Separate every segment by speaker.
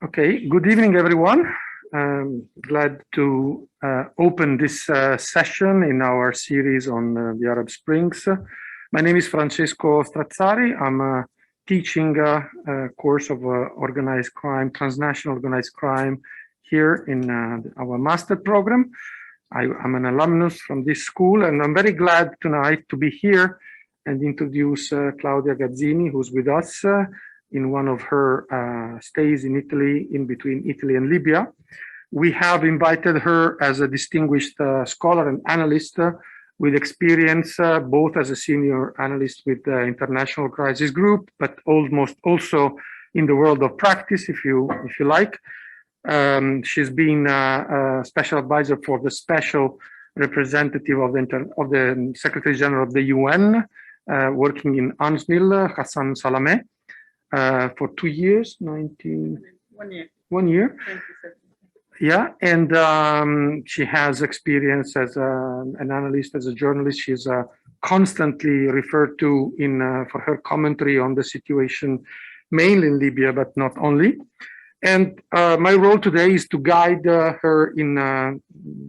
Speaker 1: Okay, good evening, everyone. Glad to open this session in our series on the Arab Springs. My name is Francesco Strazzari. I'm teaching a course of organized crime, transnational organized crime here in our master program. I'm an alumnus from this school, and I'm very glad tonight to be here and introduce Claudia Gazzini, who's with us in one of her stays in Italy, in between Italy and Libya. We have invited her as a distinguished scholar and analyst with experience both as a senior analyst with the International Crisis Group, but almost also in the world of practice, if you like. She's been a special advisor for the special representative of the Secretary General of the UN, working in UNSMIL, Hassan Salameh. For 2 years, 1 year. Yeah, and she has experience as an analyst, as a journalist. She's constantly referred to in for her commentary on the situation, mainly in Libya, but not only. And my role today is to guide her in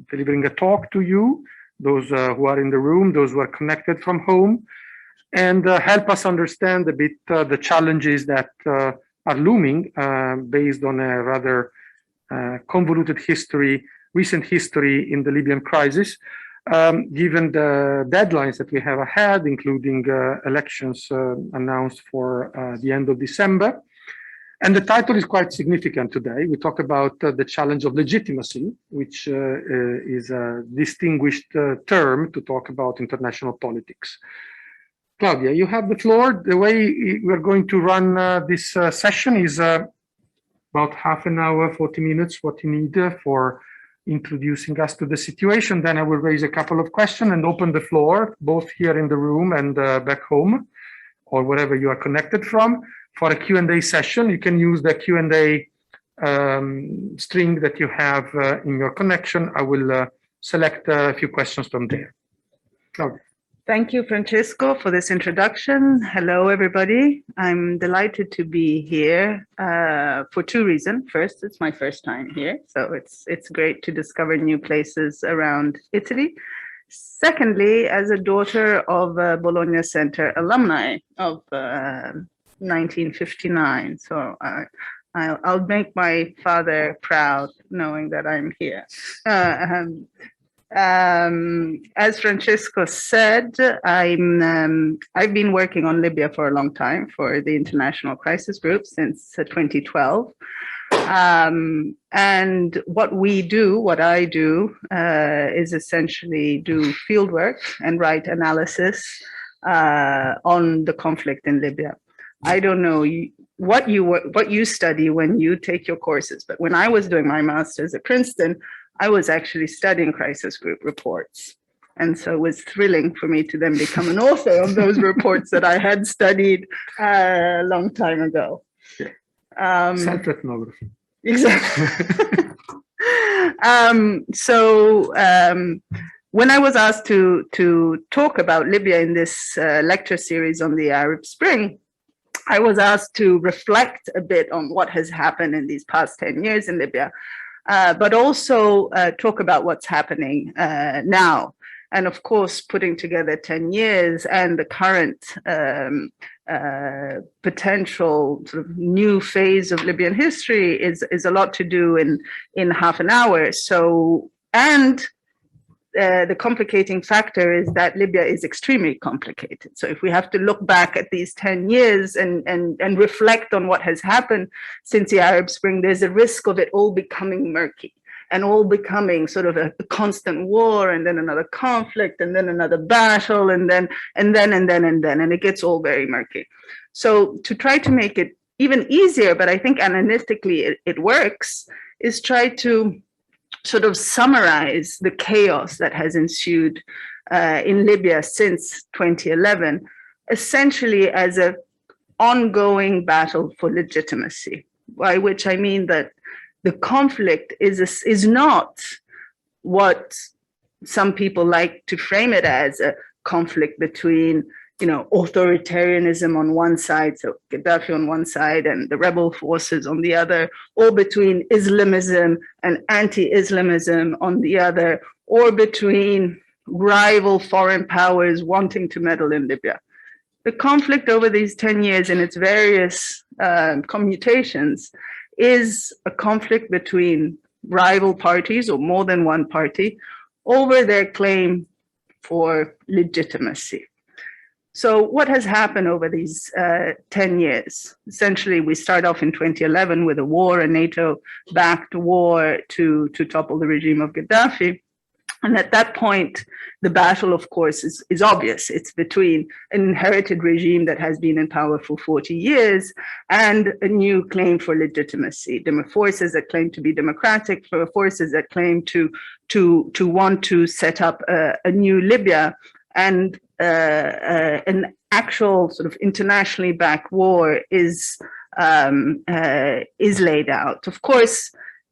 Speaker 1: delivering a talk to you, those who are in the room, those who are connected from home, and help us understand a bit the challenges that are looming based on a rather convoluted history, recent history in the Libyan crisis, given the deadlines that we have ahead, including elections announced for the end of December. And the title is quite significant today. We talk about the challenge of legitimacy, which is a distinguished term to talk about international politics. Claudia, you have the floor. The way we're going to run this session is about half an hour, 40 minutes, what you need for introducing us to the situation. Then I will raise a couple of questions and open the floor, both here in the room and back home, or wherever you are connected from, for a Q&A session. You can use the Q&A string that you have in your connection. I will select a few questions from there. Claudia.
Speaker 2: Thank you, Francesco, for this introduction. Hello, everybody. I'm delighted to be here for two reasons. First, it's my first time here, so it's great to discover new places around Italy. Secondly, as a daughter of Bologna Center alumni of 1959, so I'll make my father proud knowing that I'm here. As Francesco said, I've been working on Libya for a long time for the International Crisis Group since 2012. And what I do is essentially do field work and write analysis on the conflict in Libya. I don't know what you study when you take your courses, but when I was doing my master's at Princeton, I was actually studying crisis group reports. And so it was thrilling for me to then become an author of those reports that I had studied a long time ago.
Speaker 1: Self-ethnography.
Speaker 2: Exactly. When I was asked to talk about Libya in this lecture series on the Arab Spring, I was asked to reflect a bit on what has happened in these past 10 years in Libya. But also talk about what's happening now. And of course, putting together 10 years and the current potential sort of new phase of Libyan history is a lot to do in half an hour. So, and the complicating factor is that Libya is extremely complicated. So if we have to look back at these 10 years and reflect on what has happened since the Arab Spring, there's a risk of it all becoming murky and all becoming sort of a constant war, and then another conflict, and then another battle, and then it gets all very murky. So to try to make it even easier, but I think analytically it works, is try to sort of summarize the chaos that has ensued in Libya since 2011, essentially as an ongoing battle for legitimacy, by which I mean that the conflict is not what some people like to frame it as, a conflict between authoritarianism on one side, so Gaddafi on one side and the rebel forces on the other, or between Islamism and anti-Islamism on the other, or between rival foreign powers wanting to meddle in Libya. The conflict over these 10 years in its various commutations is a conflict between rival parties or more than one party over their claim for legitimacy. So what has happened over these 10 years? Essentially, we start off in 2011 with a war, a NATO-backed war to topple the regime of Gaddafi. And at that point, the battle, of course, is obvious. It's between an inherited regime that has been in power for 40 years and a new claim for legitimacy. Forces that claim to be democratic, forces that claim to want to set up a new Libya, and an actual sort of internationally backed war is laid out. Of course,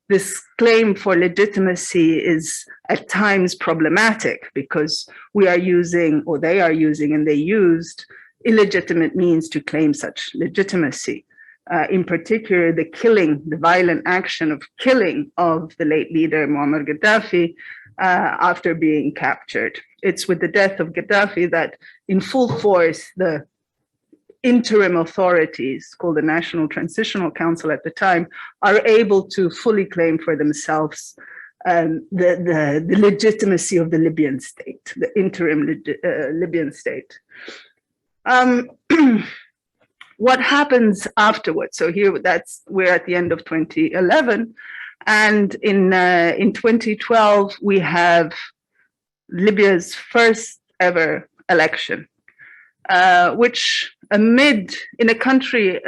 Speaker 2: this claim for legitimacy is at times problematic because we are using, or they are using, and they used illegitimate means to claim such legitimacy. In particular, the violent action of killing of the late leader Muammar Gaddafi after being captured. It's with the death of Gaddafi that in full force, the interim authorities, called the National Transitional Council at the time, are able to fully claim for themselves the legitimacy of the Libyan state, the interim Libyan state. What happens afterwards? So here, we're at the end of 2011, and in 2012 we have Libya's first ever election, which in a country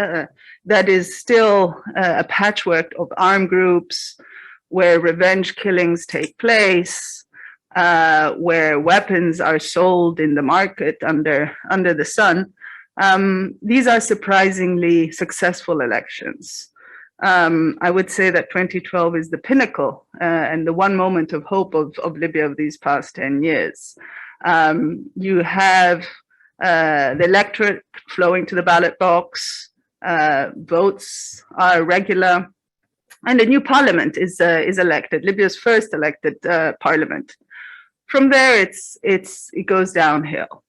Speaker 2: that is still a patchwork of armed groups, where revenge killings take place, where weapons are sold in the market under the sun, these are surprisingly successful elections. I would say that 2012 is the pinnacle and the one moment of hope of Libya of these past 10 years. You have the electorate flowing to the ballot box, votes are regular, and a new parliament is elected, Libya's first elected parliament. From there, it goes downhill.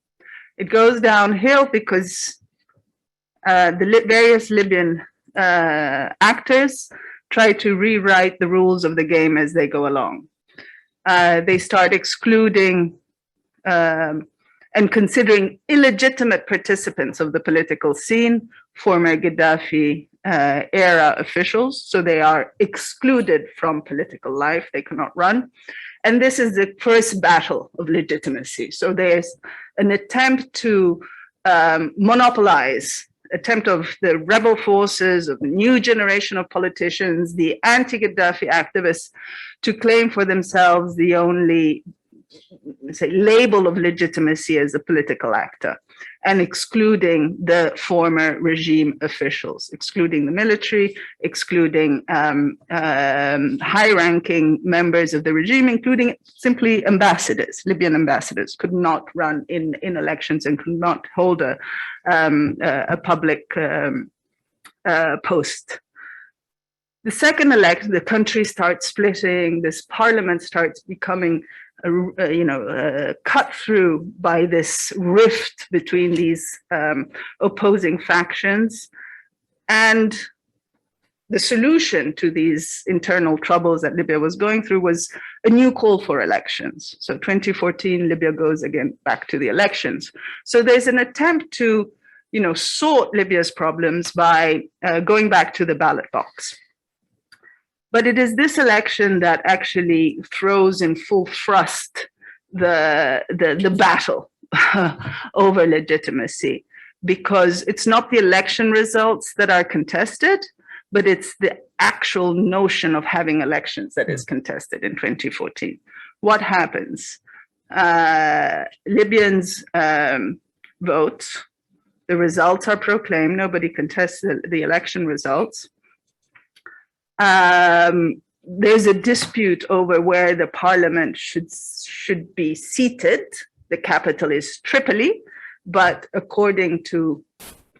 Speaker 2: It goes downhill because the various Libyan actors try to rewrite the rules of the game as they go along. They start excluding and considering illegitimate participants of the political scene, former Gaddafi era officials, so they are excluded from political life, they cannot run. And this is the first battle of legitimacy. So there's an attempt to monopolize, attempt of the rebel forces, of the new generation of politicians, the anti-Gaddafi activists, to claim for themselves the only, say, label of legitimacy as a political actor, and excluding the former regime officials, excluding the military, excluding high-ranking members of the regime, including simply ambassadors. Libyan ambassadors could not run in elections and could not hold a public post. The second election, the country starts splitting, this parliament starts becoming cut through by this rift between these opposing factions. And the solution to these internal troubles that Libya was going through was a new call for elections. So 2014, Libya goes again back to the elections. So there's an attempt to, sort Libya's problems by going back to the ballot box. But it is this election that actually throws in full thrust the battle over legitimacy, because it's not the election results that are contested, but it's the actual notion of having elections that is contested in 2014. What happens? Libyans vote, the results are proclaimed, nobody contests the election results. There's a dispute over where the parliament should be seated. The capital is Tripoli, but according to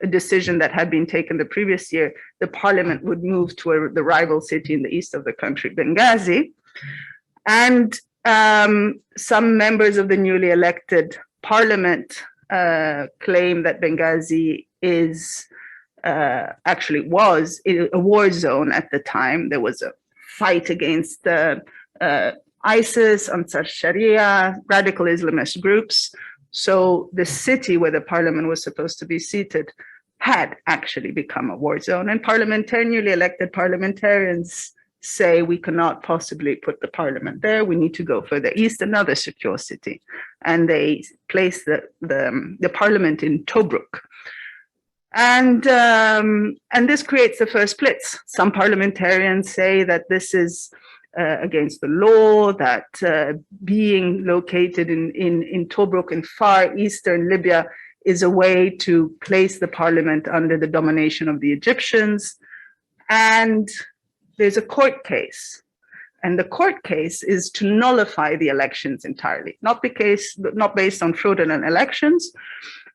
Speaker 2: a decision that had been taken the previous year, the parliament would move to the rival city in the east of the country, Benghazi. And some members of the newly elected parliament claim that Benghazi is actually was a war zone at the time. There was a fight against ISIS, Ansar Sharia, radical Islamist groups. So the city where the parliament was supposed to be seated had actually become a war zone. And newly elected parliamentarians say we cannot possibly put the parliament there. We need to go further east, another secure city. And they place the parliament in Tobruk. And this creates the first splits. Some parliamentarians say that this is against the law, that being located in Tobruk in far eastern Libya is a way to place the parliament under the domination of the Egyptians. And there's a court case. And the court case is to nullify the elections entirely, not based on fraudulent elections,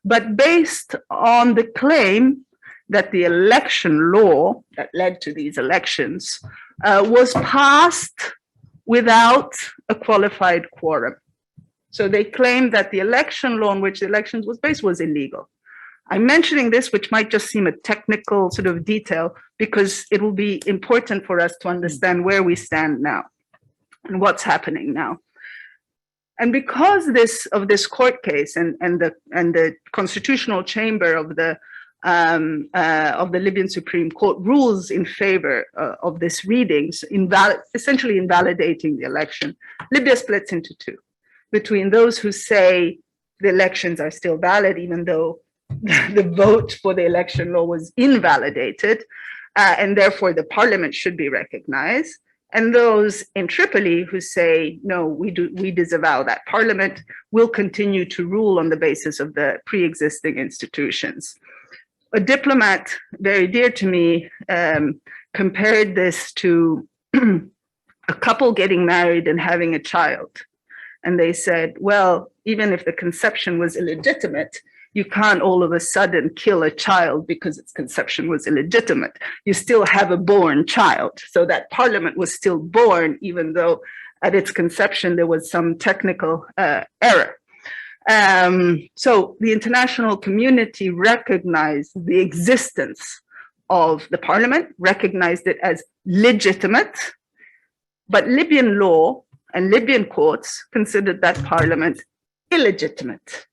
Speaker 2: but based on the claim that the election law that led to these elections was passed without a qualified quorum. So they claim that the election law on which the elections was based was illegal. I'm mentioning this, which might just seem a technical sort of detail, because it will be important for us to understand where we stand now and what's happening now. And because of this court case and the constitutional chamber of the Libyan Supreme Court rules in favor of this readings, essentially invalidating the election, Libya splits into two, between those who say the elections are still valid, even though the vote for the election law was invalidated, and therefore the parliament should be recognized, and those in Tripoli who say, no, we disavow that. Parliament will continue to rule on the basis of the pre-existing institutions. A diplomat very dear to me compared this to a couple getting married and having a child. And they said, well, even if the conception was illegitimate, you can't all of a sudden kill a child because its conception was illegitimate. You still have a born child. So that parliament was still born, even though at its conception there was some technical error. So the international community recognized the existence of the parliament, recognized it as legitimate, but Libyan law and Libyan courts considered that parliament illegitimate.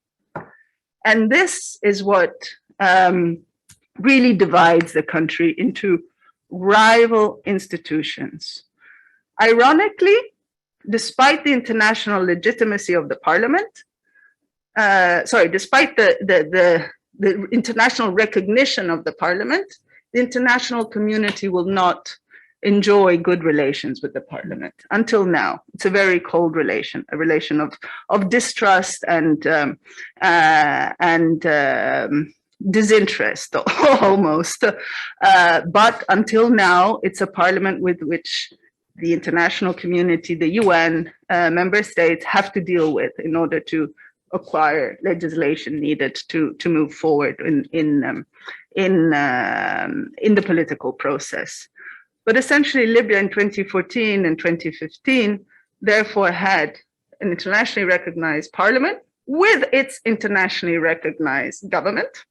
Speaker 2: And this is what really divides the country into rival institutions. Ironically, despite the international legitimacy of the parliament, despite the international recognition of the parliament, the international community will not enjoy good relations with the parliament until now. It's a very cold relation, a relation of distrust and disinterest almost. But until now, it's a parliament with which the international community, the UN member states have to deal with in order to acquire legislation needed to move forward in the political process. But essentially, Libya in 2014 and 2015, therefore, had an internationally recognized parliament with its internationally recognized government,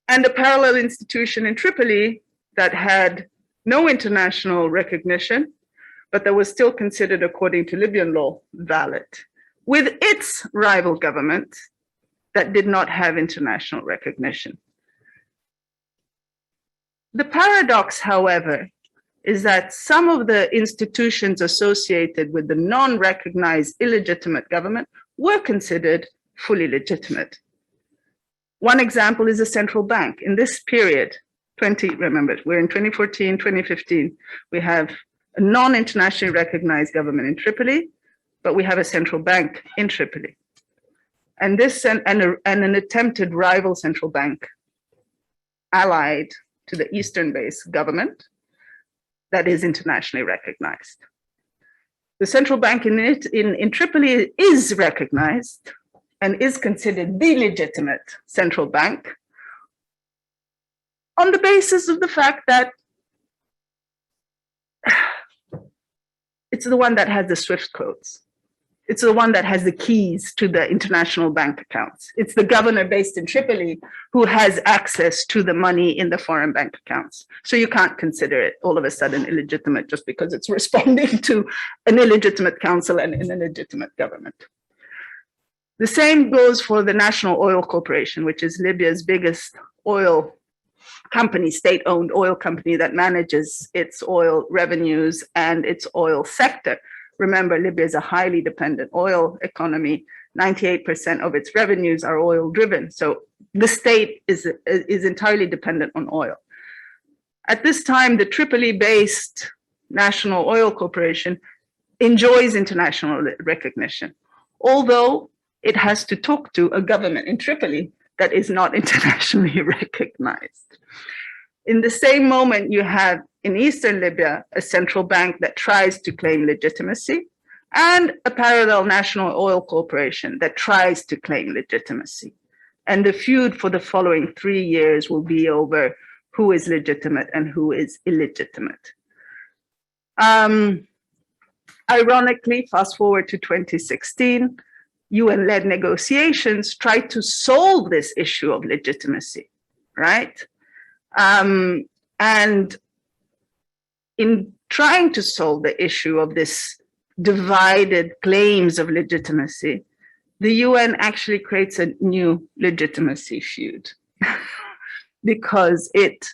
Speaker 2: and a parallel institution in Tripoli that had no international recognition, but that was still considered, according to Libyan law, valid, with its rival government that did not have international recognition. The paradox, however, is that some of the institutions associated with the non-recognized illegitimate government were considered fully legitimate. One example is the central bank. In this period, remember, we're in 2014, 2015, we have a non-internationally recognized government in Tripoli, but we have a central bank in Tripoli. And this and an attempted rival central bank allied to the Eastern-based government that is internationally recognized. The central bank in Tripoli is recognized, and is considered the legitimate central bank on the basis of the fact that it's the one that has the SWIFT codes. It's the one that has the keys to the international bank accounts. It's the governor based in Tripoli who has access to the money in the foreign bank accounts. So you can't consider it all of a sudden illegitimate just because it's responding to an illegitimate council and an illegitimate government. The same goes for the National Oil Corporation, which is Libya's biggest oil company, state-owned oil company that manages its oil revenues and its oil sector. Remember, Libya is a highly dependent oil economy. 98% of its revenues are oil driven. So the state is entirely dependent on oil. At this time, the Tripoli-based National Oil Corporation enjoys international recognition, although it has to talk to a government in Tripoli that is not internationally recognized. In the same moment, you have in Eastern Libya a central bank that tries to claim legitimacy and a parallel National Oil Corporation that tries to claim legitimacy. And the feud for the following 3 years will be over who is legitimate and who is illegitimate. Ironically, fast forward to 2016, UN-led negotiations tried to solve this issue of legitimacy, right? And in trying to solve the issue of this divided claims of legitimacy, the UN actually creates a new legitimacy feud because it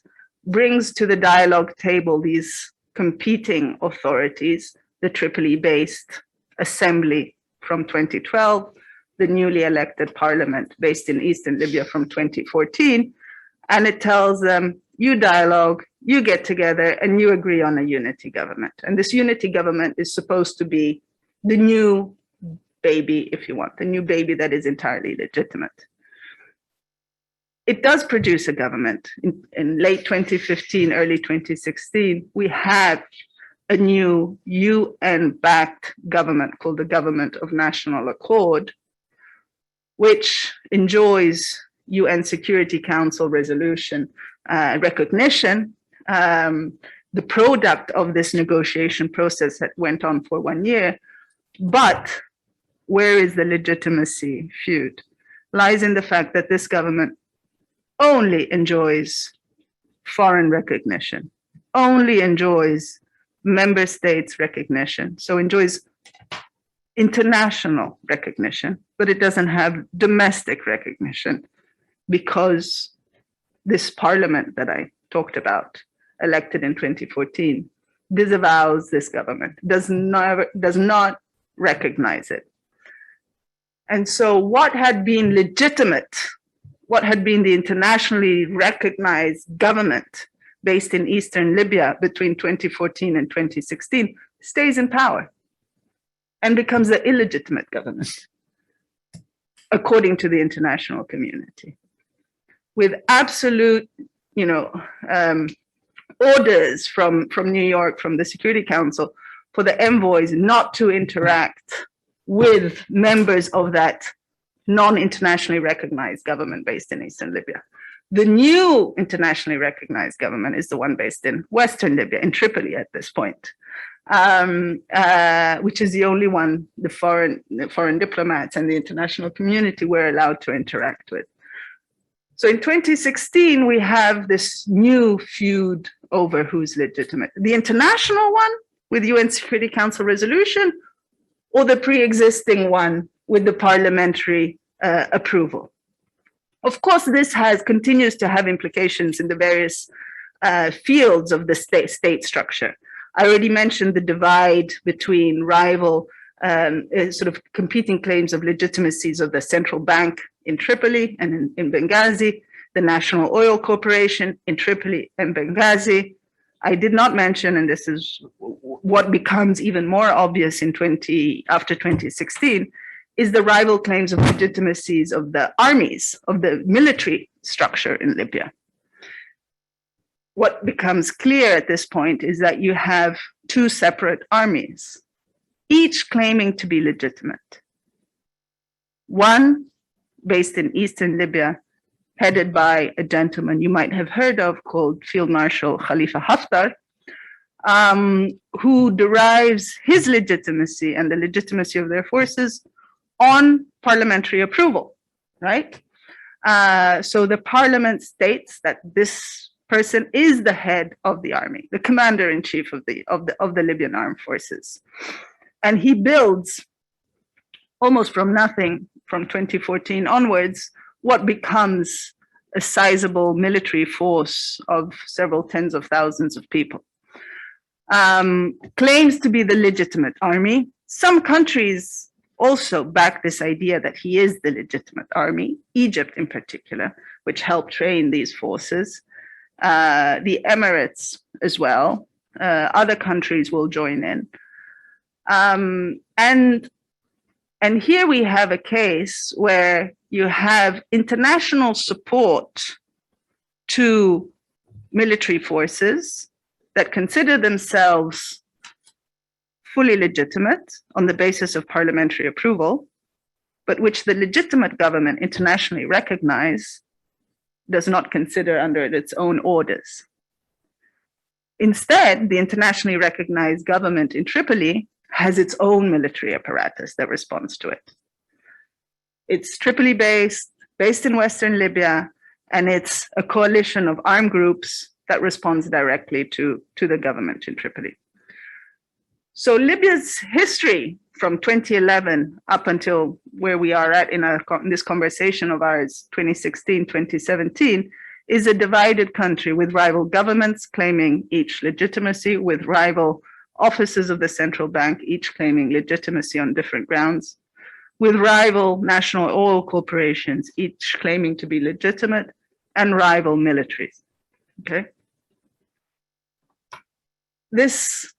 Speaker 2: brings to the dialogue table these competing authorities, the Tripoli-based Assembly from 2012, the newly elected parliament based in Eastern Libya from 2014, and it tells them, you dialogue, you get together, and you agree on a unity government. And this unity government is supposed to be the new baby, if you want, the new baby that is entirely legitimate. It does produce a government. In late 2015, early 2016, we have a new UN-backed government called the Government of National Accord, which enjoys UN Security Council resolution recognition. The product of this negotiation process that went on for 1 year. But where is the legitimacy feud? Lies in the fact that this government only enjoys foreign recognition, only enjoys member states recognition, so enjoys international recognition, but it doesn't have domestic recognition because this parliament that I talked about, elected in 2014, disavows this government, does not recognize it. And so what had been legitimate, what had been the internationally recognized government based in Eastern Libya between 2014 and 2016 stays in power and becomes the illegitimate government, according to the international community, with absolute, orders from New York, from the Security Council, for the envoys not to interact with members of that non-internationally recognized government based in Eastern Libya. The new internationally recognized government is the one based in Western Libya, in Tripoli at this point, which is the only one the foreign diplomats and the international community were allowed to interact with. So in 2016, we have this new feud over who's legitimate. The international one with UN Security Council resolution, or the pre-existing one with the parliamentary approval. Of course, this continues to have implications in the various fields of the state structure. I already mentioned the divide between rival sort of competing claims of legitimacies of the central bank in Tripoli and in Benghazi, the National Oil Corporation in Tripoli and Benghazi. I did not mention, and this is what becomes even more obvious after 2016, is the rival claims of legitimacies of the armies, of the military structure in Libya. What becomes clear at this point is that you have two separate armies, each claiming to be legitimate. One based in eastern Libya, headed by a gentleman you might have heard of called Field Marshal Khalifa Haftar, who derives his legitimacy and the legitimacy of their forces on parliamentary approval, right? So the parliament states that this person is the head of the army, the commander-in-chief of the Libyan armed forces. And he builds, almost from nothing, from 2014 onwards, what becomes a sizable military force of several tens of thousands of people. Claims to be the legitimate army. Some countries also back this idea that he is the legitimate army, Egypt in particular, which helped train these forces. The Emirates as well. Other countries will join in. And here we have a case where you have international support to military forces that consider themselves fully legitimate on the basis of parliamentary approval, but which the legitimate government internationally recognized does not consider under its own orders. Instead, the internationally recognized government in Tripoli has its own military apparatus that responds to it. It's Tripoli-based, based in Western Libya, and it's a coalition of armed groups that responds directly to the government in Tripoli. So Libya's history from 2011 up until where we are at in this conversation of ours, 2016, 2017, is a divided country with rival governments claiming each legitimacy, with rival offices of the central bank, each claiming legitimacy on different grounds, with rival national oil corporations, each claiming to be legitimate, and rival militaries, okay? This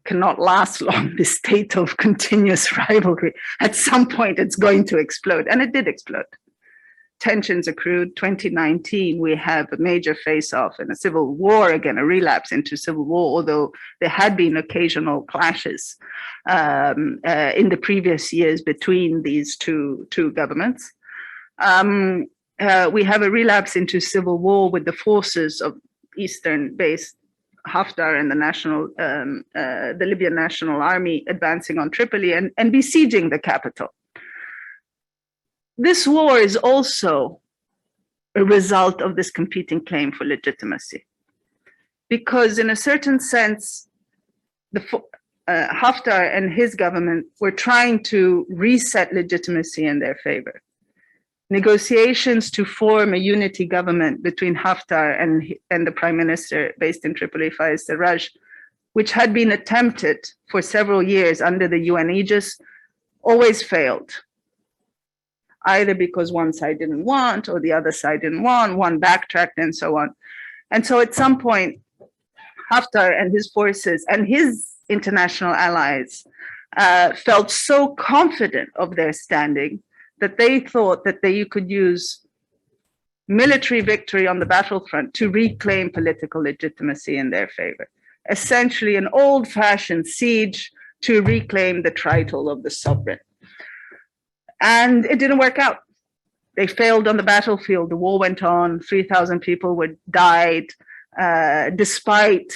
Speaker 2: cannot last long, this state of continuous rivalry. At some point, it's going to explode, and it did explode. Tensions accrued. 2019, we have a major face-off and a civil war, again, a relapse into civil war, although there had been occasional clashes in the previous years between these two governments. We have a relapse into civil war with the forces of Eastern-based Haftar and the Libyan National Army advancing on Tripoli and besieging the capital. This war is also a result of this competing claim for legitimacy, because in a certain sense, Haftar and his government were trying to reset legitimacy in their favor. Negotiations to form a unity government between Haftar and the prime minister based in Tripoli, Fayez Sarraj, which had been attempted for several years under the UN aegis, always failed. Either because one side didn't want or the other side didn't want, one backtracked and so on. And so at some point, Haftar and his forces and his international allies felt so confident of their standing that they thought that you could use military victory on the battlefront to reclaim political legitimacy in their favor. Essentially an old-fashioned siege to reclaim the title of the sovereign. And it didn't work out. They failed on the battlefield. The war went on. 3,000 people died despite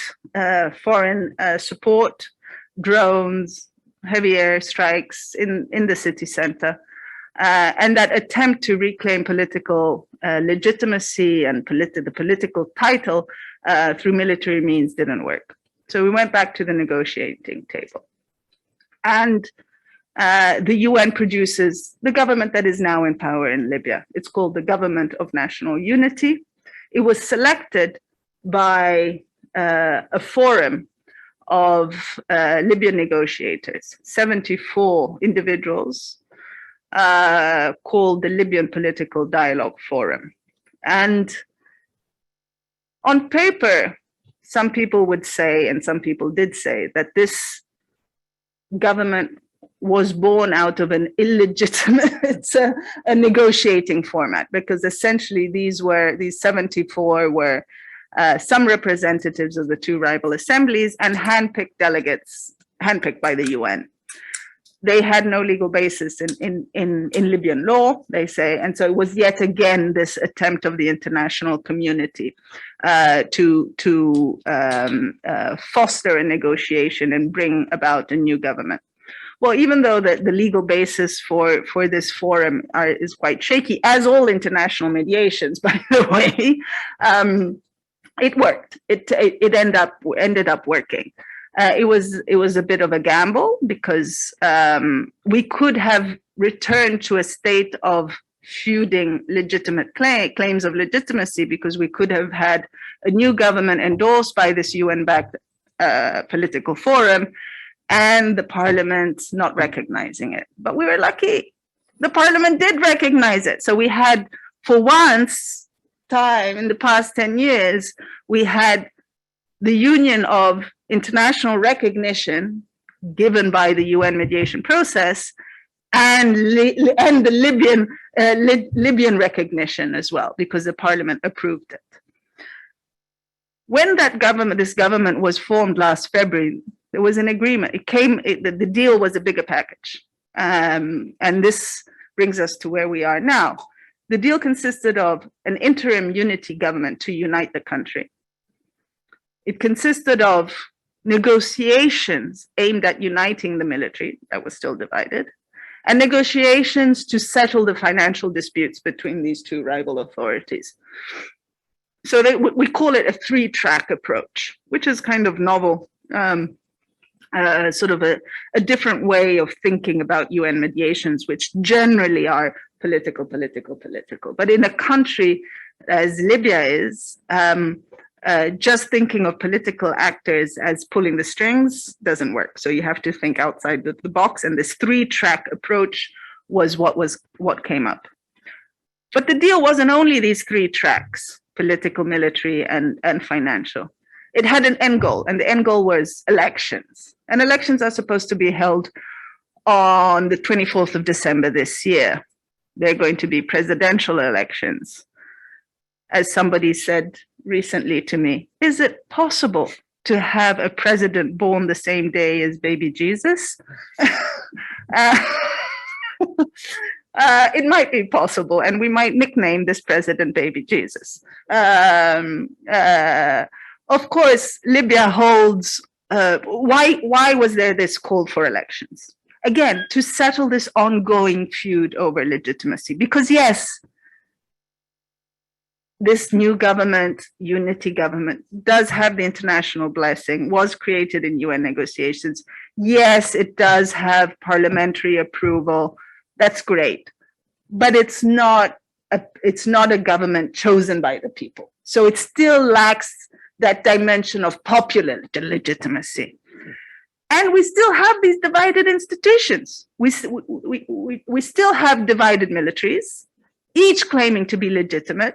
Speaker 2: foreign support, drones, heavy airstrikes in the city center. And that attempt to reclaim political legitimacy and the political title through military means didn't work. So we went back to the negotiating table. And the UN produces the government that is now in power in Libya. It's called the Government of National Unity. It was selected by a forum of Libyan negotiators, 74 individuals, called the Libyan Political Dialogue Forum. And on paper, some people would say, and some people did say, that this government was born out of an illegitimate a negotiating format, because essentially these 74 were some representatives of the two rival assemblies and handpicked delegates, handpicked by the UN. they had no legal basis in Libyan law, they say. And so it was yet again this attempt of the international community to foster a negotiation and bring about a new government. Well, even though the legal basis for this forum is quite shaky, as all international mediations, by the way, it worked. It ended up working. It was a bit of a gamble because we could have returned to a state of feuding legitimate claims of legitimacy, because we could have had a new government endorsed by this UN-backed political forum, and the parliament not recognizing it. But we were lucky. The parliament did recognize it. So we had, for once time in the past 10 years, we had the union of international recognition given by the UN mediation process and the Libyan recognition as well, because the parliament approved it. When this government was formed last February, there was an agreement. The deal was a bigger package. And this brings us to where we are now. The deal consisted of an interim unity government to unite the country. It consisted of negotiations aimed at uniting the military that was still divided, and negotiations to settle the financial disputes between these two rival authorities. So we call it a three-track approach, which is kind of novel. Sort of a different way of thinking about UN mediations, which generally are political. But in a country as Libya is, just thinking of political actors as pulling the strings doesn't work. So you have to think outside the box, and this three-track approach was what came up. But the deal wasn't only these three tracks: political, military, and financial. It had an end goal, and the end goal was elections. And elections are supposed to be held on the 24th of December this year. They're going to be presidential elections. As somebody said recently to me, is it possible to have a president born the same day as baby Jesus? It might be possible, and we might nickname this president Baby Jesus. Of course, Libya holds, why was there this call for elections? Again, to settle this ongoing feud over legitimacy. Because yes, this new government, unity government, does have the international blessing, was created in UN negotiations. Yes, it does have parliamentary approval. That's great. But it's not a government chosen by the people. So it still lacks that dimension of popular legitimacy. And we still have these divided institutions. We still have divided militaries, each claiming to be legitimate,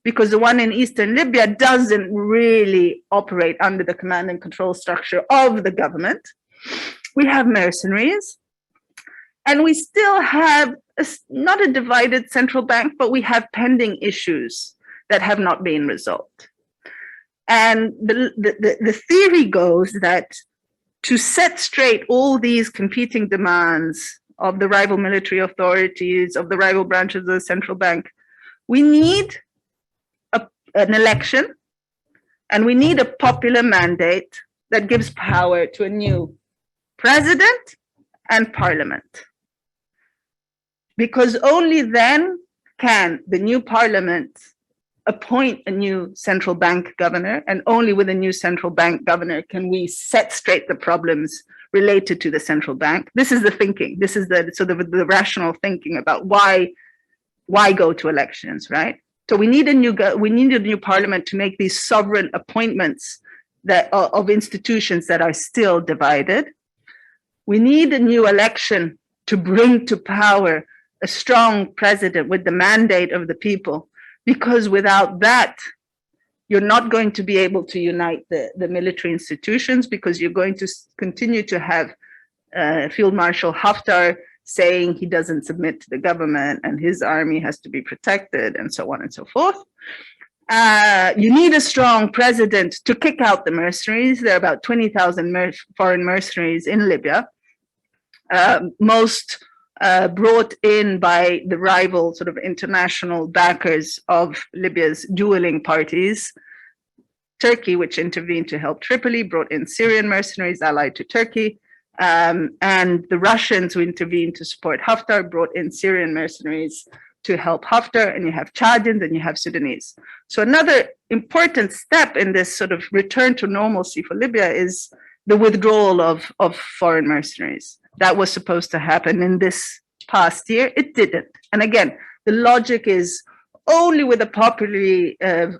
Speaker 2: because the one in Eastern Libya doesn't really operate under the command and control structure of the government. We have mercenaries, and we still have not a divided central bank, but we have pending issues that have not been resolved. And the theory goes that to set straight all these competing demands of the rival military authorities, of the rival branches of the central bank, we need an election, and we need a popular mandate that gives power to a new president and parliament. Because only then can the new parliament appoint a new central bank governor, and only with a new central bank governor can we set straight the problems related to the central bank. This is the thinking. This is the sort of the rational thinking about why go to elections, right? So we need a new parliament to make these sovereign appointments that of institutions that are still divided. We need a new election to bring to power a strong president with the mandate of the people, because without that, you're not going to be able to unite the military institutions, because you're going to continue to have Field Marshal Haftar saying he doesn't submit to the government and his army has to be protected, and so on and so forth. You need a strong president to kick out the mercenaries. There are about 20,000 foreign mercenaries in Libya. most brought in by the rival sort of international backers of Libya's dueling parties. Turkey, which intervened to help Tripoli, brought in Syrian mercenaries allied to Turkey. And the Russians, who intervened to support Haftar, brought in Syrian mercenaries to help Haftar, and you have Chadians and you have Sudanese. So another important step in this sort of return to normalcy for Libya is the withdrawal of foreign mercenaries. That was supposed to happen in this past year. It didn't. And again, the logic is only with a popularly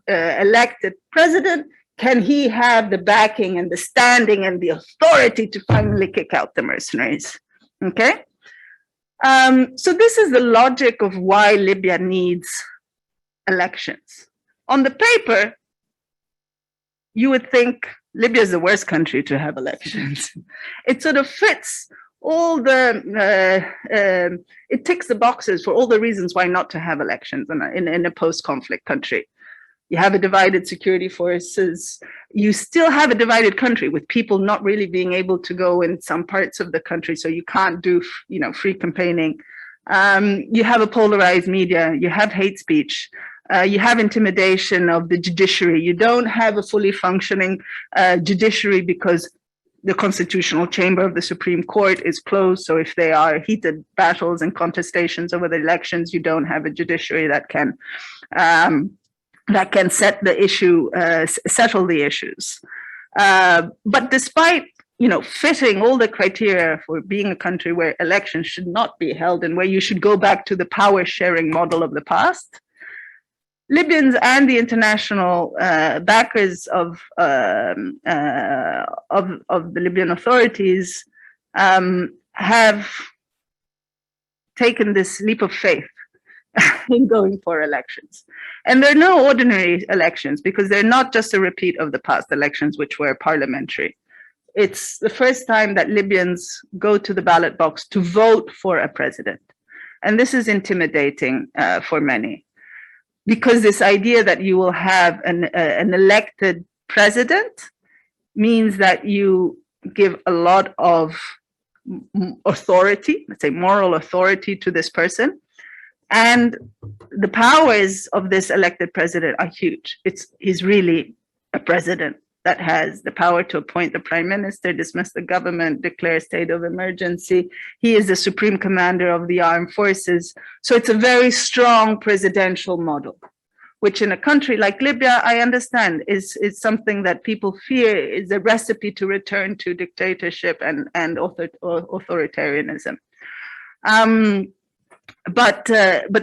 Speaker 2: elected president can he have the backing and the standing and the authority to finally kick out the mercenaries. Okay? So this is the logic of why Libya needs elections. On the paper, you would think Libya is the worst country to have elections. It sort of fits all the, it ticks the boxes for all the reasons why not to have elections in a post-conflict country. You have a divided security forces. You still have a divided country with people not really being able to go in some parts of the country, so you can't do, free campaigning. You have a polarized media. You have hate speech. You have intimidation of the judiciary. You don't have a fully functioning judiciary because the constitutional chamber of the Supreme Court is closed. So if there are heated battles and contestations over the elections, you don't have a judiciary that can set the issue, settle the issues. But despite, fitting all the criteria for being a country where elections should not be held and where you should go back to the power sharing model of the past, Libyans and the international backers of the Libyan authorities have taken this leap of faith in going for elections. And they're no ordinary elections because they're not just a repeat of the past elections, which were parliamentary. It's the first time that Libyans go to the ballot box to vote for a president. And this is intimidating for many, because this idea that you will have an elected president means that you give a lot of authority, let's say moral authority, to this person. And the powers of this elected president are huge. He's really a president that has the power to appoint the prime minister, dismiss the government, declare a state of emergency. He is the supreme commander of the armed forces. So it's a very strong presidential model, which in a country like Libya, I understand is something that people fear is a recipe to return to dictatorship and authoritarianism. But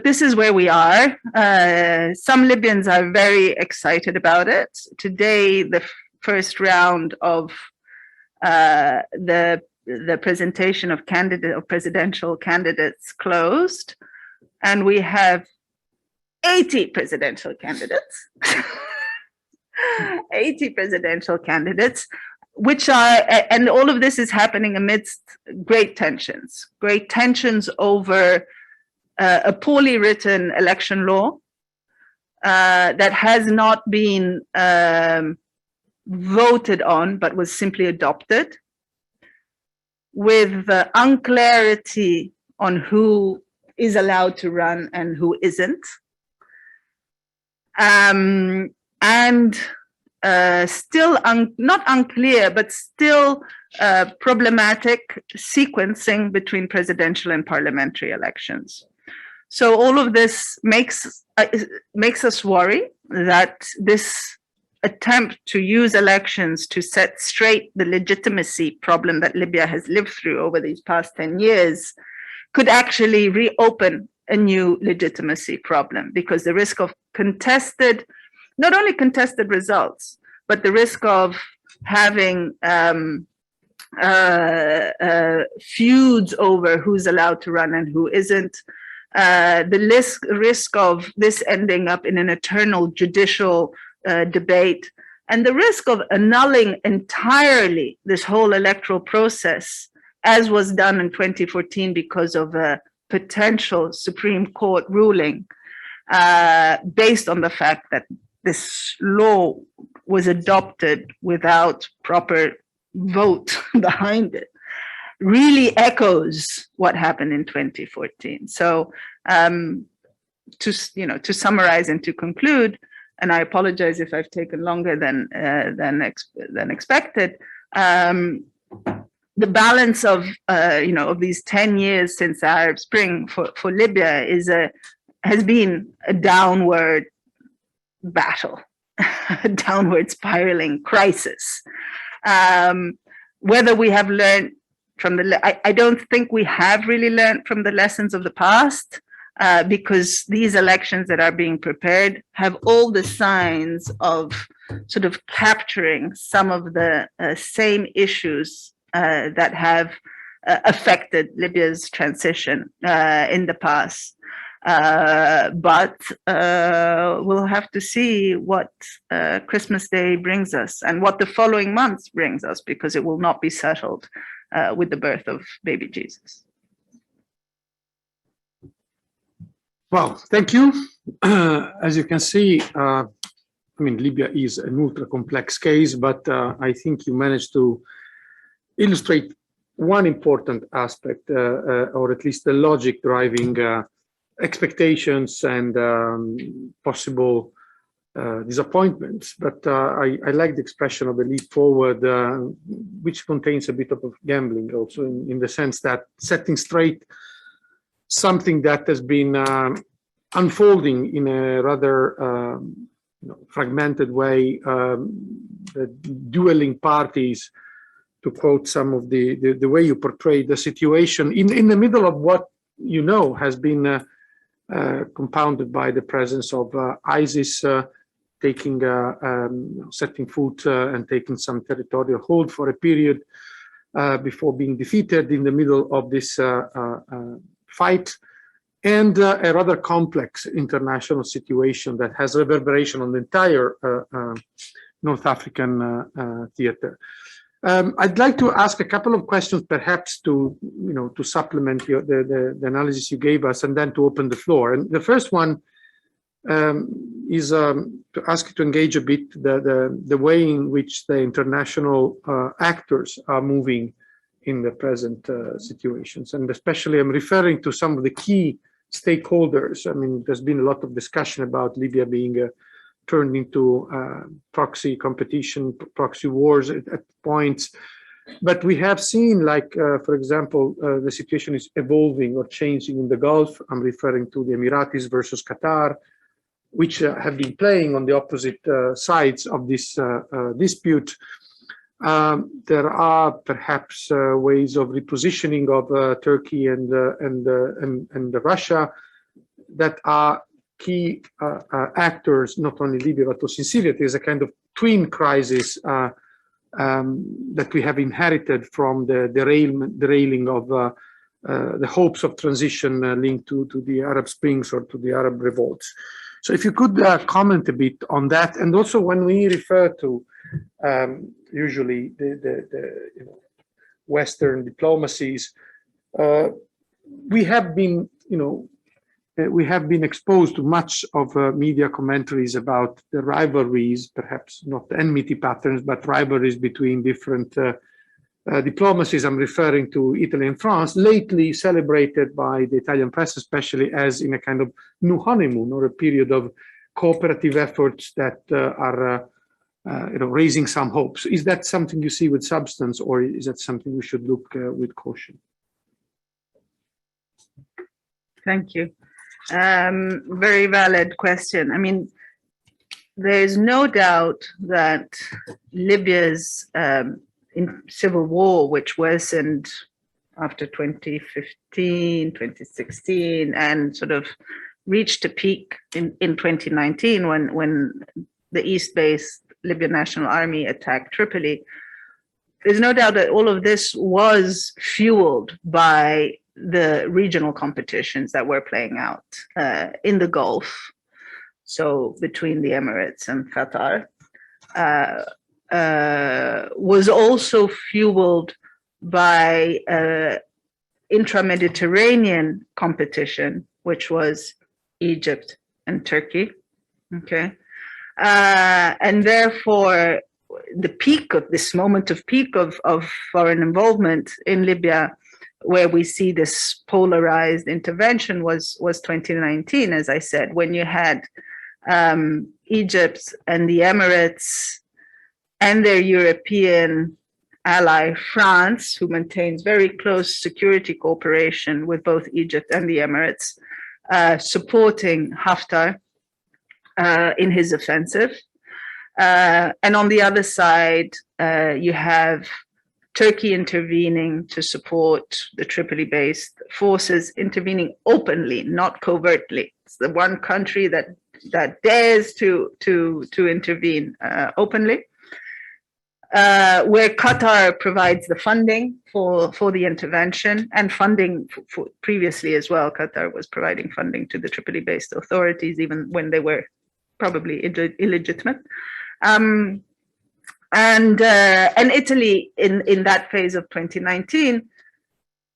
Speaker 2: this is where we are. Some Libyans are very excited about it. Today, the first round of the presentation of presidential candidates closed, and we have 80 presidential candidates. 80 presidential candidates, which are, and all of this is happening amidst great tensions over a poorly written election law that has not been voted on, but was simply adopted, with unclarity on who is allowed to run and who isn't. And still not unclear, but still problematic sequencing between presidential and parliamentary elections. So all of this makes us worry that this attempt to use elections to set straight the legitimacy problem that Libya has lived through over these past 10 years could actually reopen a new legitimacy problem, because the risk of not only contested results, but the risk of having feuds over who's allowed to run and who isn't, the risk of this ending up in an eternal judicial debate, and the risk of annulling entirely this whole electoral process, as was done in 2014 because of a potential Supreme Court ruling based on the fact that this law was adopted without proper vote behind it. really echoes what happened in 2014. So to summarize and to conclude, and I apologize if I've taken longer than expected. The balance of of these 10 years since the Arab Spring for Libya has been a downward battle, a downward spiraling crisis. Whether we have learned from I don't think we have really learned from the lessons of the past, because these elections that are being prepared have all the signs of sort of capturing some of the same issues that have affected Libya's transition in the past. But we'll have to see what Christmas Day brings us and what the following months brings us, because it will not be settled with the birth of baby Jesus.
Speaker 1: Well, thank you. As you can see, I mean, Libya is an ultra complex case, but I think you managed to illustrate one important aspect, or at least the logic driving expectations and possible disappointments. But I like the expression of a leap forward, which contains a bit of gambling also, in the sense that setting straight something that has been unfolding in a rather fragmented way, the dueling parties, to quote some of the way you portrayed the situation in the middle of what has been compounded by the presence of ISIS taking setting foot and taking some territorial hold for a period before being defeated in the middle of this fight, and a rather complex international situation that has reverberation on the entire North African theater. I'd like to ask a couple of questions, perhaps to supplement the analysis you gave us, and then to open the floor. And the first one is to ask you to engage a bit the way in which the international actors are moving in the present situations, and especially I'm referring to some of the key stakeholders. I mean, there's been a lot of discussion about Libya being turned into proxy competition, proxy wars at points. But we have seen, like, for example, the situation is evolving or changing in the Gulf. I'm referring to the Emiratis versus Qatar, which have been playing on the opposite sides of this dispute. There are perhaps ways of repositioning of Turkey and Russia that are key actors, not only Libya, but also in Syria. There's a kind of twin crisis that we have inherited from the derailing of the hopes of transition linked to the Arab Springs or to the Arab revolts. So if you could comment a bit on that, and also when we refer to usually the Western diplomacies, we have been exposed to much of media commentaries about the rivalries, perhaps not enmity patterns, but rivalries between different diplomacies. I'm referring to Italy and France, lately celebrated by the Italian press, especially as in a kind of new honeymoon or a period of cooperative efforts that are raising some hopes. Is that something you see with substance, or is that something we should look with caution?
Speaker 2: Thank you. Very valid question. I mean, there's no doubt that Libya's civil war, which worsened after 2015, 2016, and sort of reached a peak in 2019 when the East-based Libyan National Army attacked Tripoli. There's no doubt that all of this was fueled by the regional competitions that were playing out in the Gulf, so between the Emirates and Qatar, was also fueled by intra-Mediterranean competition, which was Egypt and Turkey. Okay, and therefore, the peak of this moment of peak of foreign involvement in Libya, where we see this polarized intervention, was 2019, as I said, when you had Egypt and the Emirates and their European ally France, who maintains very close security cooperation with both Egypt and the Emirates, supporting Haftar in his offensive. And on the other side, you have Turkey intervening to support the Tripoli-based forces, intervening openly, not covertly. It's the one country that dares to intervene openly. Where Qatar provides the funding for the intervention, and funding for previously as well. Qatar was providing funding to the Tripoli-based authorities, even when they were probably illegitimate. And Italy in that phase of 2019,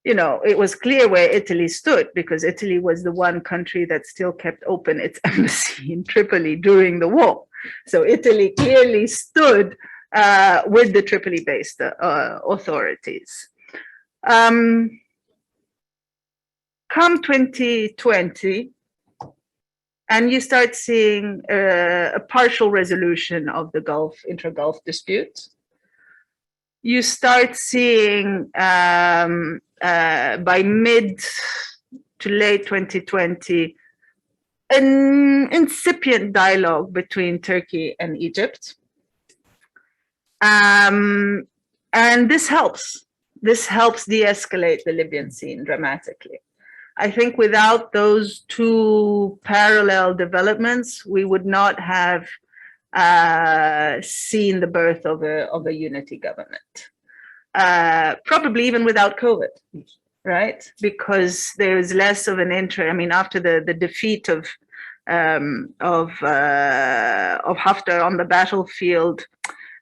Speaker 2: it was clear where Italy stood, because Italy was the one country that still kept open its embassy in Tripoli during the war. So Italy clearly stood with the Tripoli-based authorities. Come 2020, and you start seeing a partial resolution of the intra-Gulf dispute. You start seeing by mid to late 2020 an incipient dialogue between Turkey and Egypt. And this helps. This helps de-escalate the Libyan scene dramatically. I think without those two parallel developments, we would not have seen the birth of a unity government. Probably even without COVID, right? Because there's less of an interest. I mean, after the defeat of Haftar on the battlefield,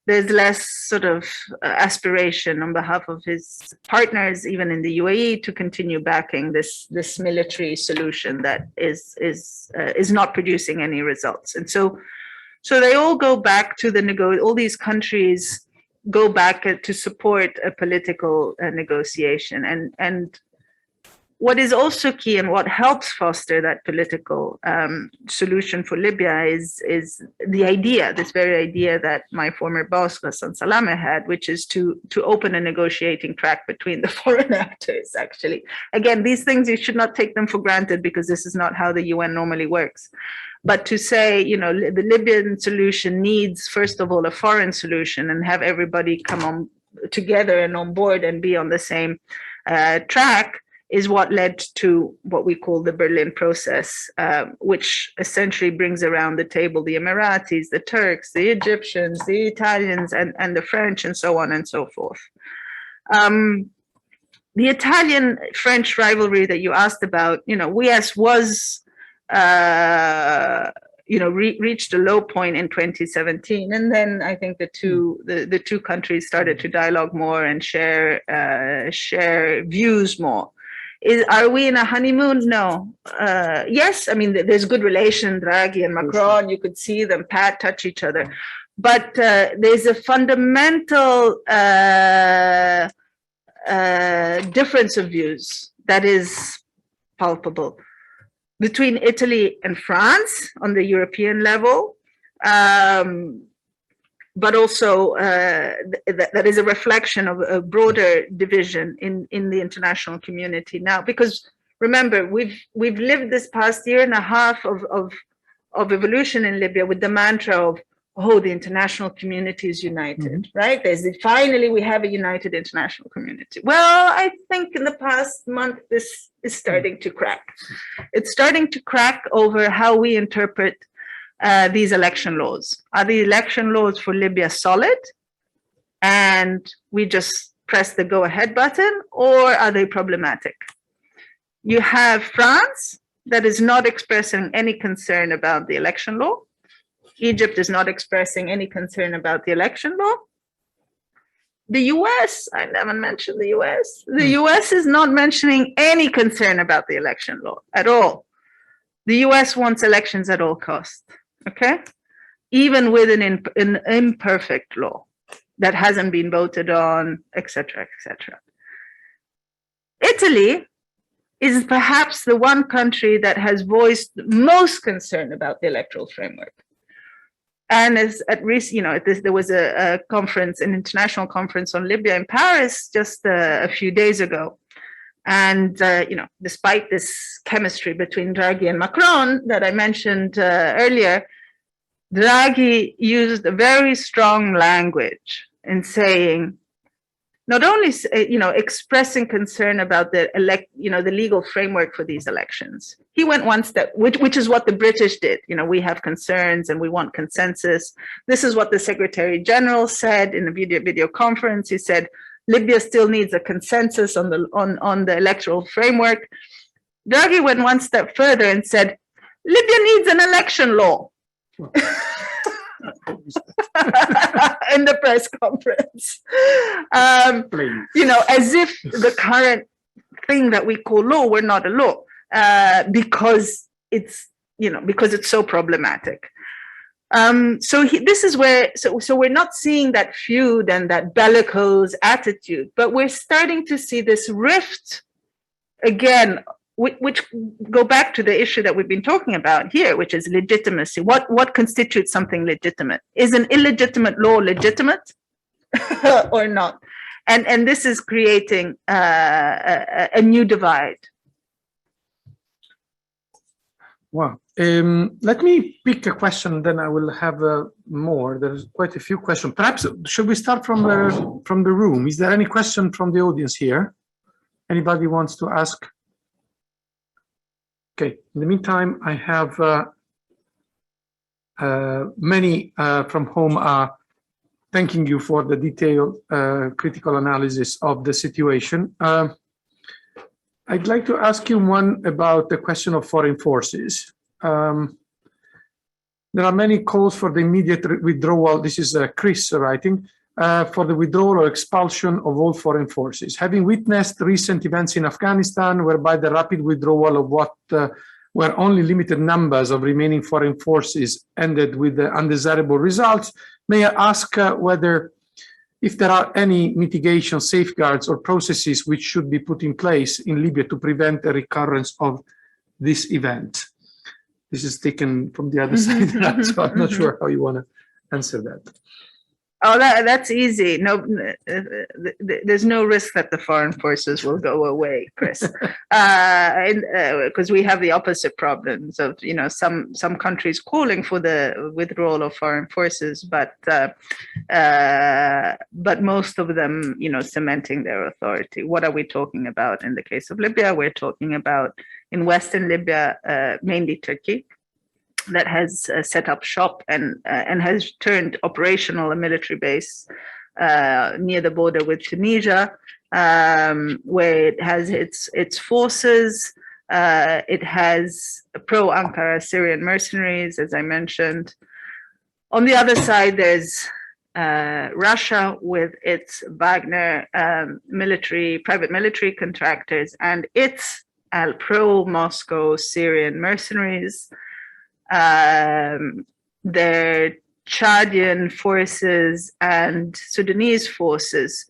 Speaker 2: there's less sort of aspiration on behalf of his partners, even in the UAE, to continue backing this military solution that is not producing any results. And so they all go back to all these countries go back to support a political negotiation. And what is also key, and what helps foster that political solution for Libya, is the idea, this very idea that my former boss, Ghassan Salameh, had, which is to open a negotiating track between the foreign actors, actually. Again, these things, you should not take them for granted, because this is not how the UN normally works. But to say, the Libyan solution needs, first of all, a foreign solution, and have everybody come on together and on board and be on the same track, is what led to what we call the Berlin process, which essentially brings around the table the Emiratis, the Turks, the Egyptians, the Italians, and the French, and so on and so forth. The Italian-French rivalry that you asked about, yes, was reached a low point in 2017, and then I think the two countries started to dialogue more and share views more. Are we in a honeymoon? No. Yes, I mean, there's good relation, Draghi and Macron, you could see them touch each other. But there's a fundamental difference of views that is palpable between Italy and France on the European level, but also that is a reflection of a broader division in the international community now. Because remember, we've lived this past year and a half of evolution in Libya with the mantra of, oh, the international community is united, right? Finally, we have a united international community. Well, I think in the past month, this is starting to crack. It's starting to crack over how we interpret these election laws. Are the election laws for Libya solid and we just press the go-ahead button, or are they problematic? You have France that is not expressing any concern about the election law. Egypt is not expressing any concern about the election law. The US, I haven't mentioned the US. The US is not mentioning any concern about the election law at all. The US wants elections at all costs, okay? Even with an imperfect law. that hasn't been voted on, etc., etc. Italy is perhaps the one country that has voiced most concern about the electoral framework. And as at recent, there was a conference, an international conference on Libya in Paris just a few days ago. And, despite this chemistry between Draghi and Macron that I mentioned earlier, Draghi used a very strong language in saying, not only, expressing concern about the legal framework for these elections. He went one step, which is what the British did. We have concerns and we want consensus. This is what the Secretary General said in a video conference. He said, Libya still needs a consensus on the electoral framework. Draghi went one step further and said, Libya needs an election law. In the press conference, as if the current thing that we call law were not a law, because it's so problematic. This is where we're not seeing that feud and that bellicose attitude, but we're starting to see this rift again, which go back to the issue that we've been talking about here, which is legitimacy. What constitutes something legitimate? Is an illegitimate law legitimate or not? And this is creating a new divide.
Speaker 1: Wow. Let me pick a question, then I will have more. There's quite a few questions. Perhaps should we start from the room? Is there any question from the audience here? Anybody wants to ask? Okay. In the meantime, I have many from home thanking you for the detailed critical analysis of the situation. I'd like to ask you one about the question of foreign forces. There are many calls for the immediate withdrawal. This is Chris writing, for the withdrawal or expulsion of all foreign forces. Having witnessed recent events in Afghanistan, whereby the rapid withdrawal of what were only limited numbers of remaining foreign forces ended with undesirable results, may I ask whether if there are any mitigation safeguards or processes which should be put in place in Libya to prevent a recurrence of this event? This is taken from the other side, so I'm not sure how you want to answer that.
Speaker 2: Oh, that's easy. No, there's no risk that the foreign forces will go away, Chris, because we have the opposite problems of some countries calling for the withdrawal of foreign forces, but most of them cementing their authority. What are we talking about in the case of Libya? We're talking about in Western Libya, mainly Turkey, that has set up shop and has turned operational a military base near the border with Tunisia, where it has its forces. It has pro-Ankara Syrian mercenaries, as I mentioned. On the other side, there's Russia with its Wagner private military contractors and its pro-Moscow Syrian mercenaries. Their Chadian forces and Sudanese forces.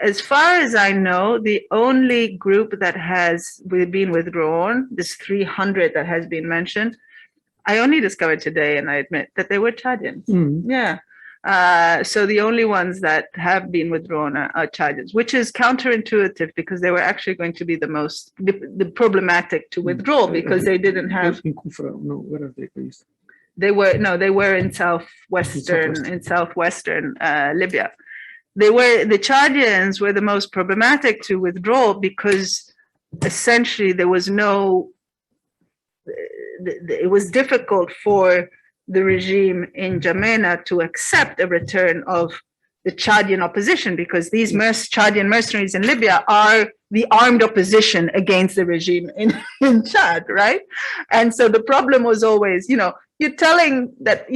Speaker 2: As far as I know, the only group that has been withdrawn, this 300 that has been mentioned, I only discovered today, and I admit that they were Chadians. Yeah. So the only ones that have been withdrawn are Chadians, which is counterintuitive because they were actually going to be the problematic to withdraw because they didn't have.
Speaker 1: In Kufra, no, where are they based?
Speaker 2: They were in southwestern Libya. The Chadians were the most problematic to withdraw because essentially there was it was difficult for the regime in N'Djamena to accept a return of the Chadian opposition because these Chadian mercenaries in Libya are the armed opposition against the regime in Chad, right? And so the problem was always, you're saying that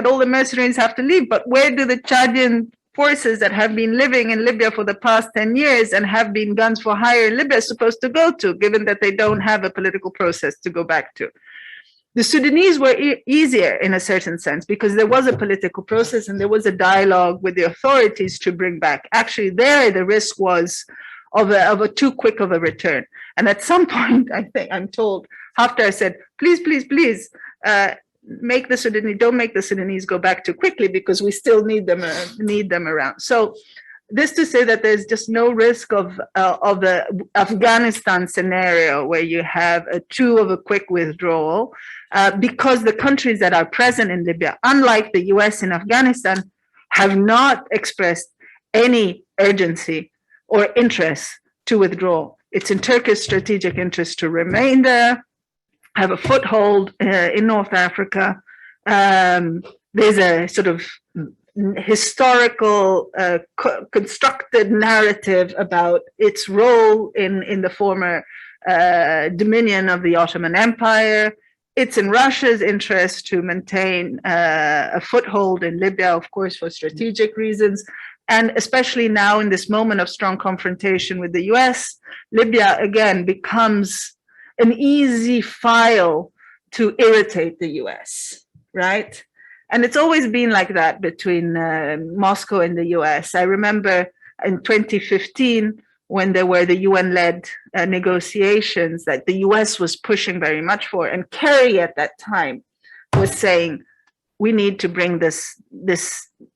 Speaker 2: all the mercenaries have to leave, but where do the Chadian forces that have been living in Libya for the past 10 years and have been guns for hire in Libya supposed to go to, given that they don't have a political process to go back to? The Sudanese were easier in a certain sense because there was a political process and there was a dialogue with the authorities to bring back. Actually, there the risk was of a too quick of a return. And at some point, I think I'm told, Haftar said, please, please, please, don't make the Sudanese go back too quickly because we still need them around. So this to say that there's just no risk of the Afghanistan scenario where you have a quick withdrawal, because the countries that are present in Libya, unlike the US in Afghanistan, have not expressed any urgency or interest to withdraw. It's in Turkey's strategic interest to remain there, have a foothold in North Africa. There's a sort of historical constructed narrative about its role in the former dominion of the Ottoman Empire. It's in Russia's interest to maintain a foothold in Libya, of course, for strategic reasons. And especially now in this moment of strong confrontation with the US, Libya again becomes an easy file to irritate the US, right? And it's always been like that between Moscow and the US. I remember in 2015, when there were the UN-led negotiations that the US was pushing very much for, and Kerry at that time was saying, we need to bring this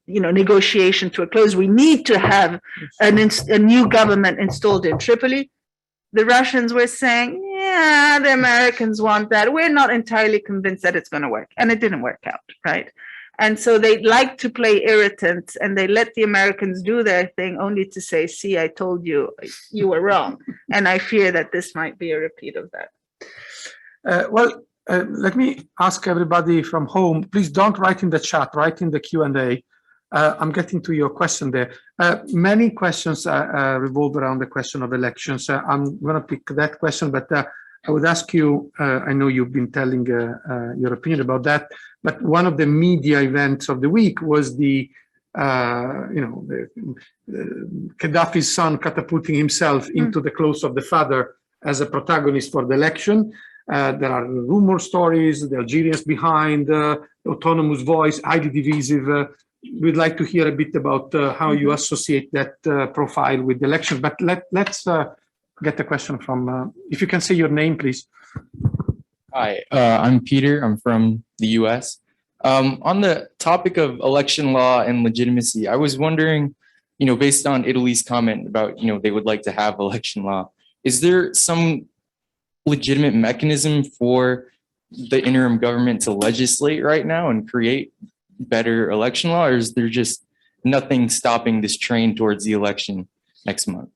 Speaker 2: negotiation to a close. We need to have a new government installed in Tripoli. The Russians were saying, yeah, the Americans want that. We're not entirely convinced that it's going to work. And it didn't work out, right? And so they like to play irritants, and they let the Americans do their thing only to say, see, I told you, you were wrong. And I fear that this might be a repeat of that.
Speaker 1: Let me ask everybody from home, please don't write in the chat, write in the Q&A. I'm getting to your question there. Many questions revolve around the question of elections. I'm going to pick that question, but I would ask you, I know you've been telling your opinion about that, but one of the media events of the week was the Gaddafi's son catapulting himself into the clothes of the father as a protagonist for the election. There are rumor stories, the Algerians behind, the autonomous voice, highly divisive. We'd like to hear a bit about how you associate that profile with the election. But let's get the question from, if you can say your name, please.
Speaker 3: Hi, I'm Peter. I'm from the US. On the topic of election law and legitimacy, I was wondering, based on Italy's comment about, they would like to have election law, is there some legitimate mechanism for the interim government to legislate right now and create better election law, or is there just nothing stopping this train towards the election next month?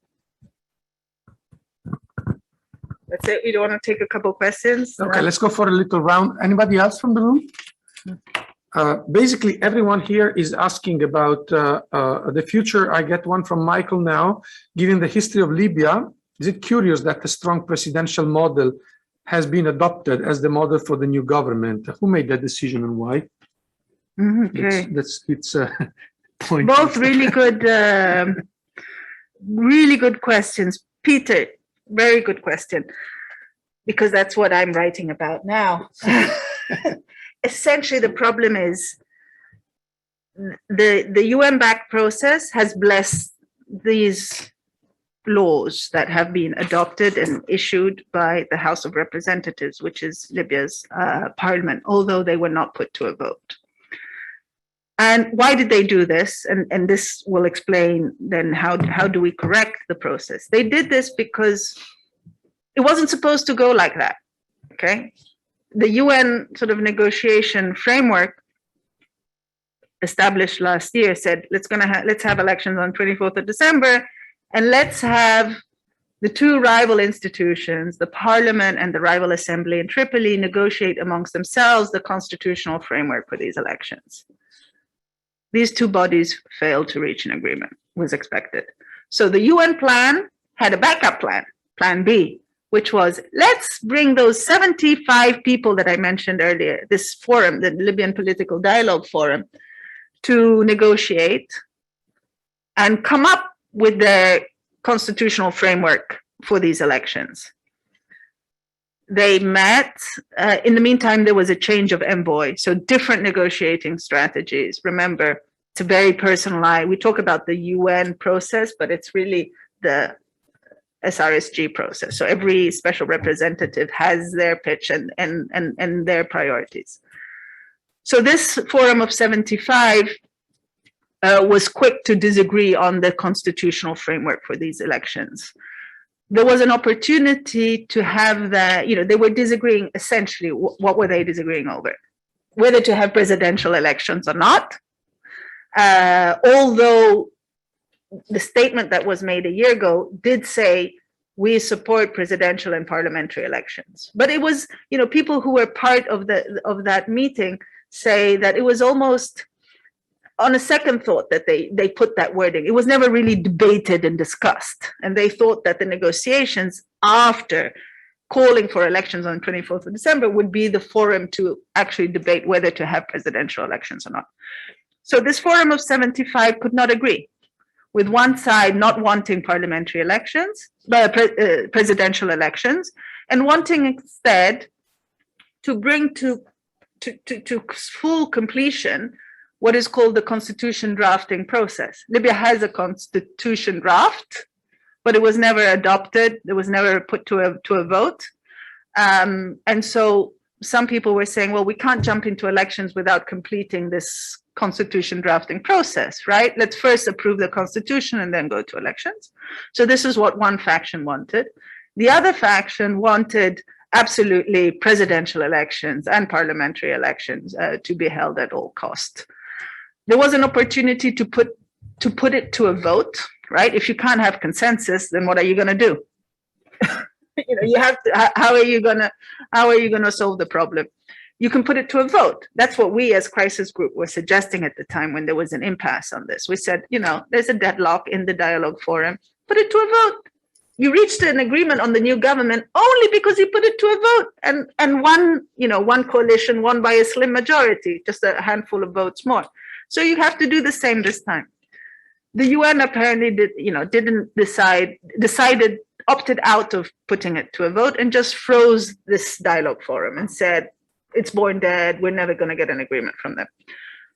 Speaker 2: That's it. You don't want to take a couple questions?
Speaker 1: Okay, let's go for a little round. Anybody else from the room? Basically, everyone here is asking about the future. I get one from Michael now. Given the history of Libya, is it curious that the strong presidential model has been adopted as the model for the new government? Who made that decision and why?
Speaker 2: Okay.
Speaker 1: It's a point.
Speaker 2: Both really good questions. Peter, very good question, because that's what I'm writing about now. Essentially, the problem is the UN-backed process has blessed these laws that have been adopted and issued by the House of Representatives, which is Libya's parliament, although they were not put to a vote. And why did they do this? And this will explain then how do we correct the process. They did this because it wasn't supposed to go like that, okay? The UN sort of negotiation framework established last year said, let's have elections on 24th of December, and let's have the two rival institutions, the parliament and the rival assembly in Tripoli, negotiate amongst themselves the constitutional framework for these elections. These two bodies failed to reach an agreement, was expected. So the UN plan had a backup plan, plan B, which was, let's bring those 75 people that I mentioned earlier, this forum, the Libyan Political Dialogue Forum, to negotiate and come up with their constitutional framework for these elections. They met. In the meantime, there was a change of envoy, so different negotiating strategies. Remember, it's a very personalized. We talk about the UN process, but it's really the SRSG process. So every special representative has their pitch and their priorities. So this Forum of 75 was quick to disagree on the constitutional framework for these elections. There was an opportunity to have that, they were disagreeing essentially. What were they disagreeing over? Whether to have presidential elections or not. Although the statement that was made a year ago did say we support presidential and parliamentary elections. But it was, people who were part of that meeting say that it was almost on a second thought that they put that wording. It was never really debated and discussed. And they thought that the negotiations after calling for elections on 24th of December would be the forum to actually debate whether to have presidential elections or not. So this Forum of 75 could not agree, with one side not wanting parliamentary elections, but presidential elections, and wanting instead to bring to full completion what is called the constitution drafting process. Libya has a constitution draft, but it was never adopted. It was never put to a vote. And so some people were saying, well, we can't jump into elections without completing this constitution drafting process, right? Let's first approve the constitution and then go to elections. So this is what one faction wanted. The other faction wanted absolutely presidential elections and parliamentary elections to be held at all cost. There was an opportunity to put it to a vote, right? If you can't have consensus, then what are you going to do? You have to. How are you going to solve the problem? You can put it to a vote. That's what we as crisis group were suggesting at the time when there was an impasse on this. We said, there's a deadlock in the dialogue forum. Put it to a vote. You reached an agreement on the new government only because you put it to a vote, and one coalition won by a slim majority, just a handful of votes more. So you have to do the same this time. The UN apparently decided, opted out of putting it to a vote and just froze this dialogue forum and said, it's born dead, we're never going to get an agreement from them.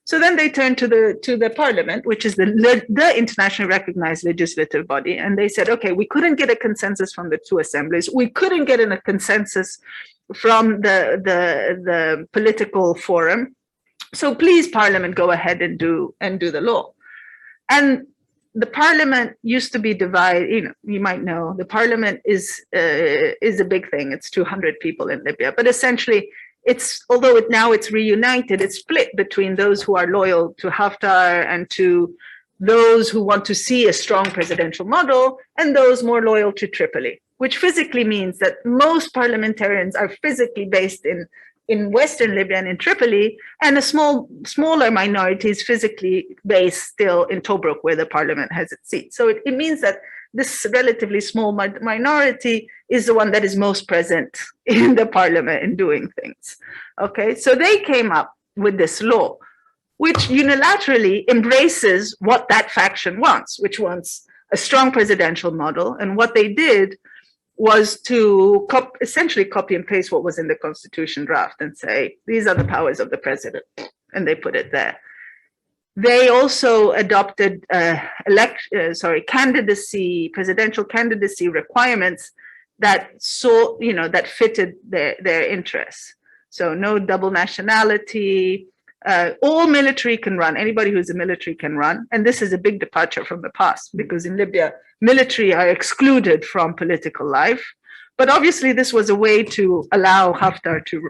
Speaker 2: So then they turned to the parliament, which is the internationally recognized legislative body, and they said, okay, we couldn't get a consensus from the two assemblies, we couldn't get a consensus from the political forum, so please, Parliament, go ahead and do the law. And the Parliament used to be divided. You might know the Parliament is a big thing. It's 200 people in Libya, but essentially, although now it's reunited, it's split between those who are loyal to Haftar and to those who want to see a strong presidential model, and those more loyal to Tripoli, which physically means that most parliamentarians are physically based in Western Libya and in Tripoli, and a smaller minority is physically based still in Tobruk, where the parliament has its seat. So it means that this relatively small minority is the one that is most present in the parliament in doing things. Okay, so they came up with this law, which unilaterally embraces what that faction wants, which wants a strong presidential model. And what they did was to essentially copy and paste what was in the constitution draft and say, these are the powers of the president, and they put it there. They also adopted presidential candidacy requirements that that fitted their interests. So no double nationality, all military can run, anybody who's a military can run. And this is a big departure from the past, because in Libya, military are excluded from political life. But obviously this was a way to allow Haftar to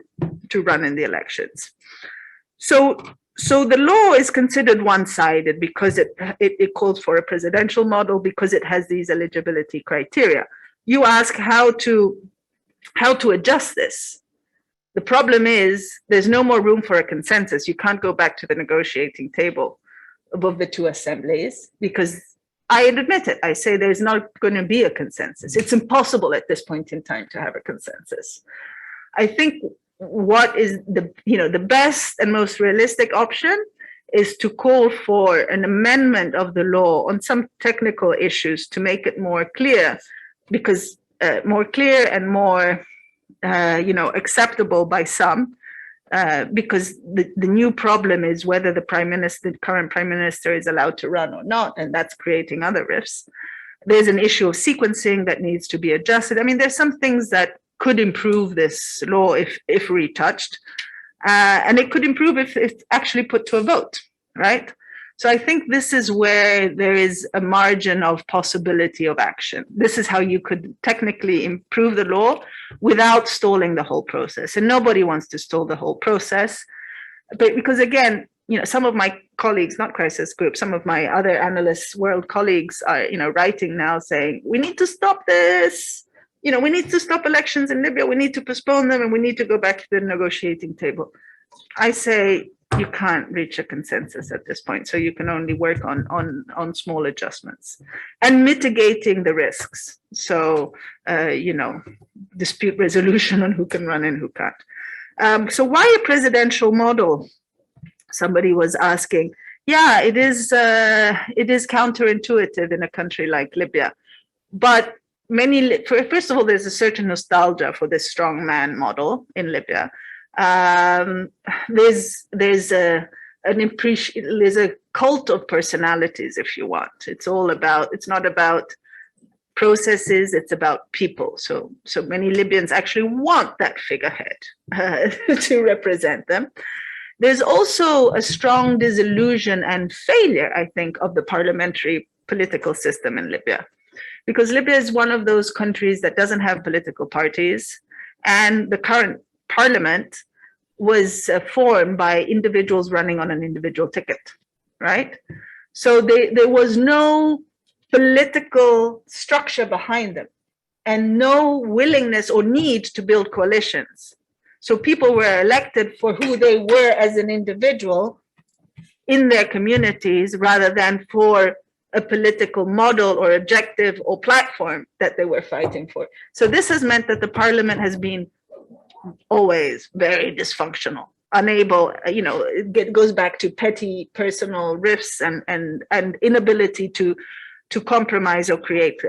Speaker 2: run in the elections. So the law is considered one-sided because it calls for a presidential model, because it has these eligibility criteria. You ask how to adjust this. The problem is there's no more room for a consensus. You can't go back to the negotiating table above the two assemblies, because I admit it. I say there's not going to be a consensus. It's impossible at this point in time to have a consensus. I think what is the best and most realistic option is to call for an amendment of the law on some technical issues to make it more clear, because more clear and more acceptable by some, because the new problem is whether the current prime minister is allowed to run or not, and that's creating other rifts. There's an issue of sequencing that needs to be adjusted. I mean, there's some things that could improve this law if retouched, and it could improve if it's actually put to a vote, right? So I think this is where there is a margin of possibility of action. This is how you could technically improve the law without stalling the whole process. And nobody wants to stall the whole process. But because again, some of my colleagues, not crisis group, some of my other analysts, world colleagues are, writing now saying, we need to stop this. We need to stop elections in Libya. We need to postpone them and we need to go back to the negotiating table. I say, you can't reach a consensus at this point. So you can only work on small adjustments and mitigating the risks. So, dispute resolution on who can run and who can't. So why a presidential model? Somebody was asking. Yeah, it is counterintuitive in a country like Libya. But first of all, there's a certain nostalgia for this strongman model in Libya. There's a cult of personalities, if you want. It's not about processes, it's about people. So many Libyans actually want that figurehead to represent them. There's also a strong disillusion and failure, I think, of the parliamentary political system in Libya. Because Libya is one of those countries that doesn't have political parties, and the current parliament was formed by individuals running on an individual ticket, right? So there was no political structure behind them and no willingness or need to build coalitions. So people were elected for who they were as an individual in their communities rather than for a political model or objective or platform that they were fighting for. So this has meant that the parliament has been always very dysfunctional, unable, it goes back to petty personal rifts and inability to compromise or create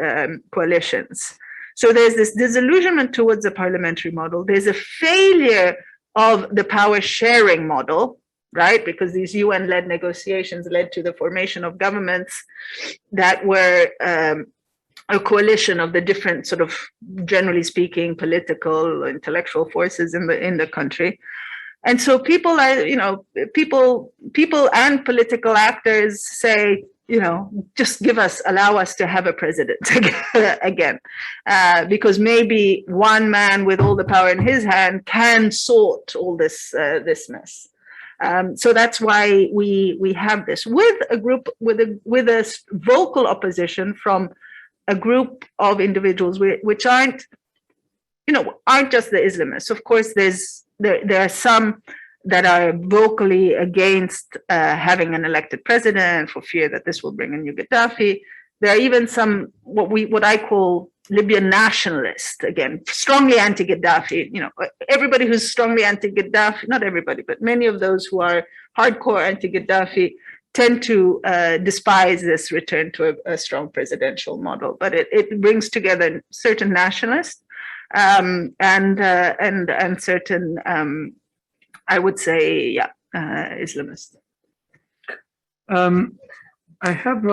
Speaker 2: coalitions. So there's this disillusionment towards the parliamentary model. There's a failure of the power sharing model, right? Because these UN-led negotiations led to the formation of governments that were a coalition of the different sort of, generally speaking, political, intellectual forces in the country. And so people and political actors say, just allow us to have a president again, because maybe one man with all the power in his hand can sort all this mess. So that's why we have this with a group with a vocal opposition from a group of individuals which aren't just the Islamists. Of course, there are some that are vocally against having an elected president for fear that this will bring a new Gaddafi. There are even some what I call Libyan nationalists, again, strongly anti-Gaddafi. Everybody who's strongly anti-Gaddafi, not everybody, but many of those who are hardcore anti-Gaddafi tend to despise this return to a strong presidential model. But it brings together certain nationalists and certain, I would say, Islamists.
Speaker 1: I have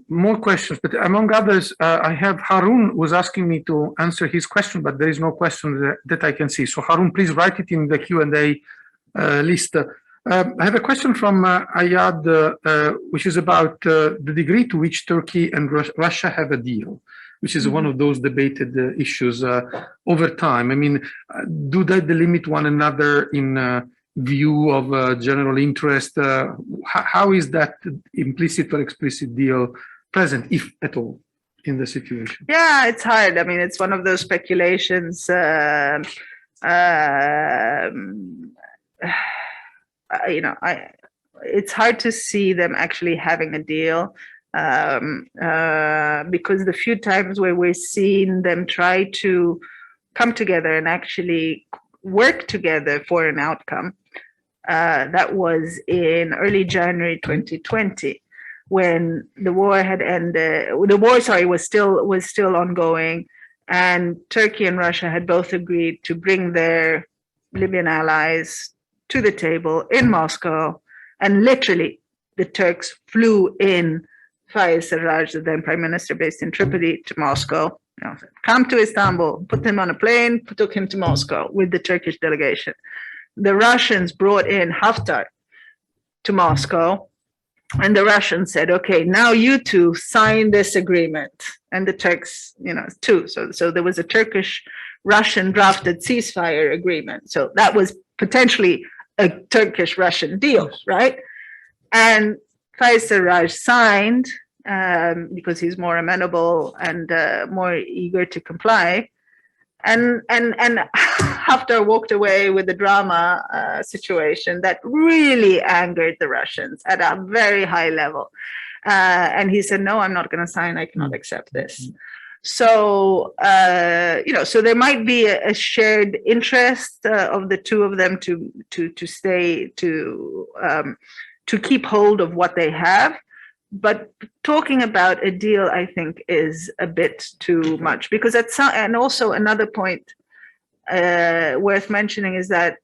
Speaker 1: more questions, but among others, I have Harun was asking me to answer his question, but there is no question that I can see. So Harun, please write it in the Q&A list. I have a question from Ayad, which is about the degree to which Turkey and Russia have a deal, which is one of those debated issues over time. I mean, do they delimit one another in view of general interest? How is that implicit or explicit deal present, if at all, in the situation?
Speaker 2: Yeah, it's hard. I mean, it's one of those speculations. It's hard to see them actually having a deal because the few times where we're seeing them try to come together and actually work together for an outcome, that was in early January 2020, when the war had ended. The war, was still ongoing, And Turkey and Russia had both agreed to bring their Libyan allies to the table in Moscow. And literally, the Turks flew in Fayez Sarraj, the then prime minister based in Tripoli, to Moscow. Come to Istanbul, put him on a plane, took him to Moscow with the Turkish delegation. The Russians brought in Haftar to Moscow, and the Russians said, okay, now you two sign this agreement. And the Turks, too. So there was a Turkish-Russian drafted ceasefire agreement. So that was potentially a Turkish-Russian deal, right? And Fayez Sarraj signed because he's more amenable and more eager to comply. And Haftar walked away with the drama situation that really angered the Russians at a very high level. And he said, no, I'm not going to sign. I cannot accept this. So, so there might be a shared interest of the two of them to stay, to keep hold of what they have. But talking about a deal, I think, is a bit too much, because and also another point worth mentioning is that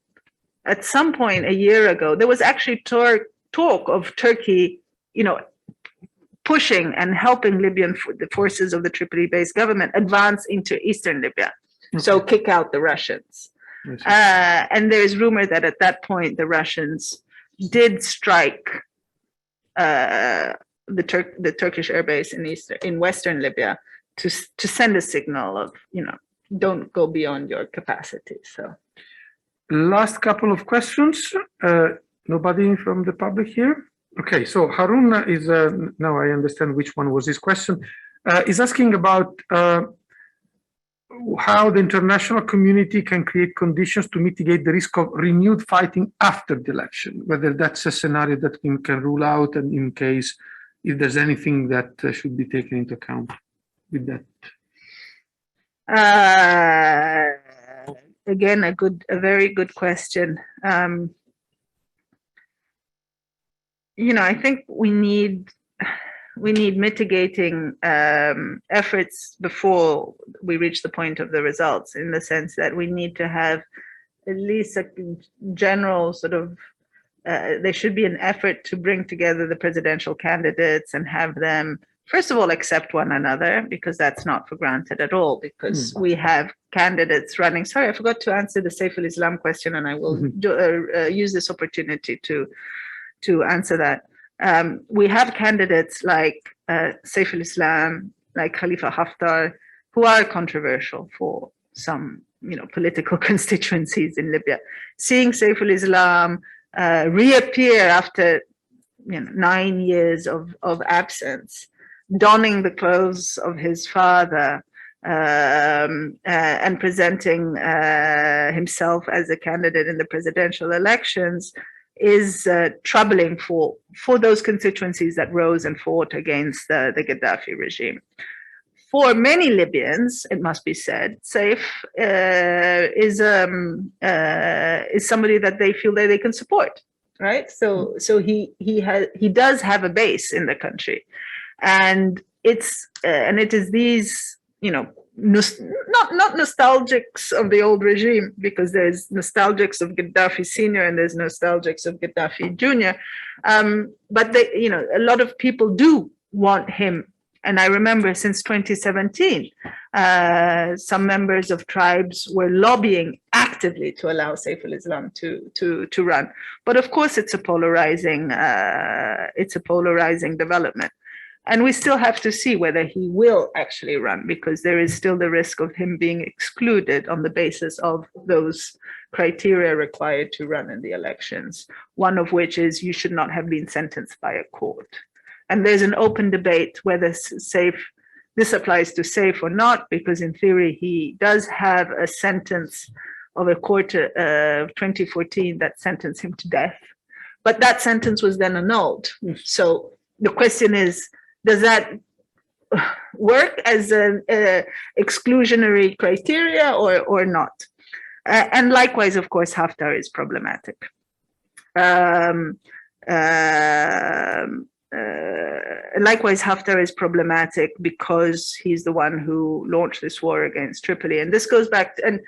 Speaker 2: at some point a year ago, there was actually talk of Turkey, pushing and helping the forces of the Tripoli-based government advance into eastern Libya. Okay. So kick out the Russians. And there's rumor that at that point, the Russians did strike the Turkish airbase in western Libya to send a signal of, don't go beyond your capacity. So,
Speaker 1: last couple of questions. Nobody from the public here? Okay, so Harun is, now I understand which one was his question, is asking about how the international community can create conditions to mitigate the risk of renewed fighting after the election, whether that's a scenario that we can rule out, and in case if there's anything that should be taken into account with that.
Speaker 2: Again, a very good question. I think we need mitigating efforts before we reach the point of the results, in the sense that we need to have at least a general sort of, there should be an effort to bring together the presidential candidates and have them, first of all, accept one another, because that's not for granted at all, because we have candidates running. Sorry, I forgot to answer the Saif al-Islam question, and I will use this opportunity to answer that. We have candidates like Saif al-Islam, like Khalifa Haftar, who are controversial for some, political constituencies in Libya. Seeing Saif al-Islam reappear after 9 years of absence, donning the clothes of his father, and presenting himself as a candidate in the presidential elections, is troubling for those constituencies that rose and fought against the Gaddafi regime. For many Libyans, it must be said, Saif is somebody that they feel that they can support, right? So he does have a base in the country, and it is these, not nostalgics of the old regime, because there's nostalgics of Gaddafi Senior and there's nostalgics of Gaddafi Junior. But a lot of people do want him. And I remember since 2017, some members of tribes were lobbying actively to allow Saif al-Islam to run. But of course, it's a polarizing development. And we still have to see whether he will actually run, because there is still the risk of him being excluded on the basis of those criteria required to run in the elections, one of which is you should not have been sentenced by a court. And there's an open debate whether this applies to Saif or not, because in theory, he does have a sentence of a court of 2014 that sentenced him to death. But that sentence was then annulled. So the question is, does that work as an exclusionary criteria or not? And likewise, of course, Haftar is problematic. likewise, Haftar is problematic because he's the one who launched this war against Tripoli. And this goes back to,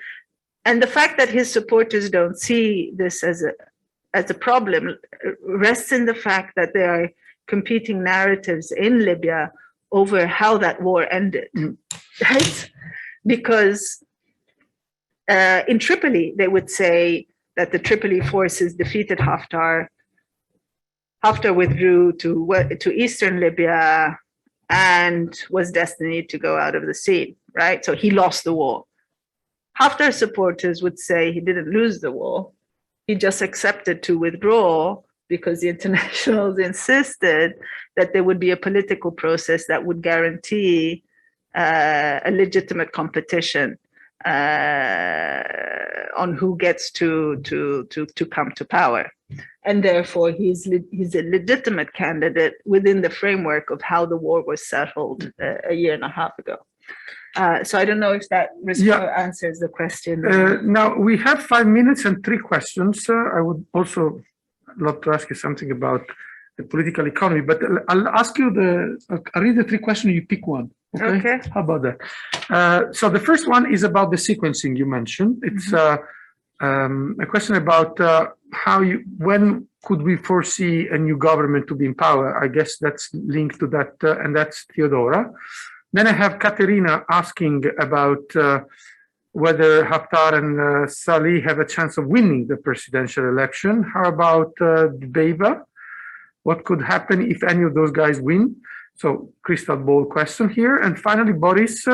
Speaker 2: and the fact that his supporters don't see this as a problem rests in the fact that there are competing narratives in Libya over how that war ended, right? Because in Tripoli, they would say that the Tripoli forces defeated Haftar. Haftar withdrew to eastern Libya and was destined to go out of the scene, right? So he lost the war. Haftar supporters would say he didn't lose the war. He just accepted to withdraw because the internationals insisted that there would be a political process that would guarantee a legitimate competition on who gets to come to power. And therefore, he's a legitimate candidate within the framework of how the war was settled a year and a half ago. So I don't know if that answers the question.
Speaker 1: Now, we have 5 minutes and 3 questions. I would also love to ask you something about the political economy, but I'll ask you I'll read the 3 questions, you pick one. Okay. How about that? So the first one is about the sequencing you mentioned. It's a question about when could we foresee a new government to be in power? I guess that's linked to that, and that's Theodora. Then I have Katerina asking about whether Haftar and Salih have a chance of winning the presidential election. How about Dbeiba? What could happen if any of those guys win? So crystal ball question here. And finally, Boris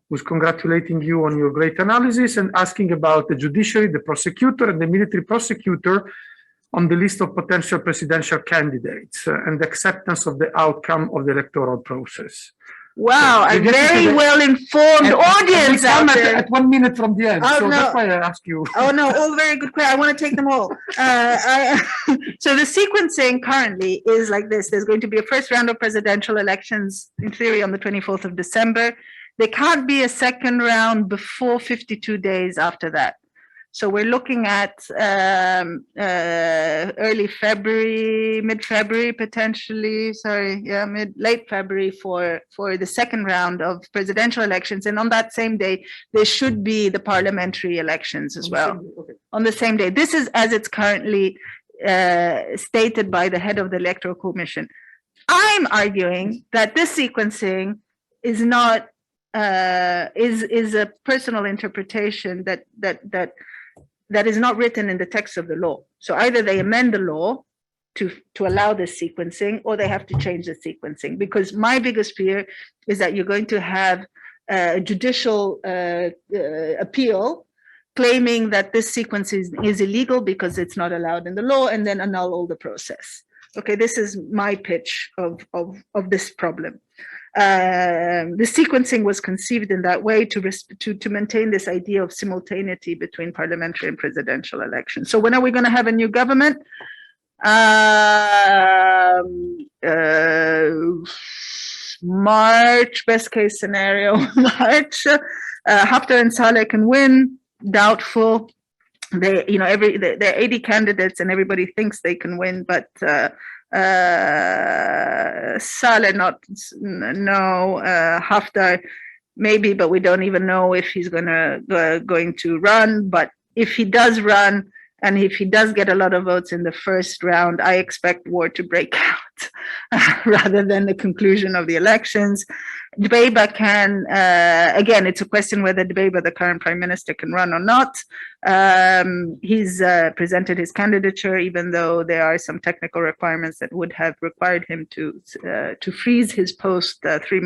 Speaker 1: was congratulating you on your great analysis and asking about the judiciary, the prosecutor, and the military prosecutor on the list of potential presidential candidates and the acceptance of the outcome of the electoral process.
Speaker 2: Wow, so a very well-informed audience out there.
Speaker 1: At 1 minute from the end, so that's why I ask you.
Speaker 2: Oh no, all very good questions. I want to take them all. So the sequencing currently is like this. There's going to be a first round of presidential elections, in theory, on the 24th of December. There can't be a second round before 52 days after that. So we're looking at early February, mid-February potentially, late February for the second round of presidential elections. And on that same day, there should be the parliamentary elections as well. On the same day. This is as it's currently stated by the head of the Electoral Commission. I'm arguing that this sequencing is not, is a personal interpretation that is not written in the text of the law. So either they amend the law to allow this sequencing, or they have to change the sequencing. Because my biggest fear is that you're going to have a judicial appeal claiming that this sequence is illegal because it's not allowed in the law, and then annul all the process. Okay, this is my pitch of this problem. The sequencing was conceived in that way to maintain this idea of simultaneity between parliamentary and presidential elections. So when are we going to have a new government? March, best case scenario, March. Haftar and Saleh can win, doubtful. There are 80 candidates and everybody thinks they can win, but Saleh Haftar maybe, but we don't even know if he's going to run. But if he does run, and if he does get a lot of votes in the first round, I expect war to break out rather than the conclusion of the elections. Dbeiba can, again, it's a question whether Dbeiba, the current prime minister, can run or not. He's presented his candidature, even though there are some technical requirements that would have required him to freeze his post a few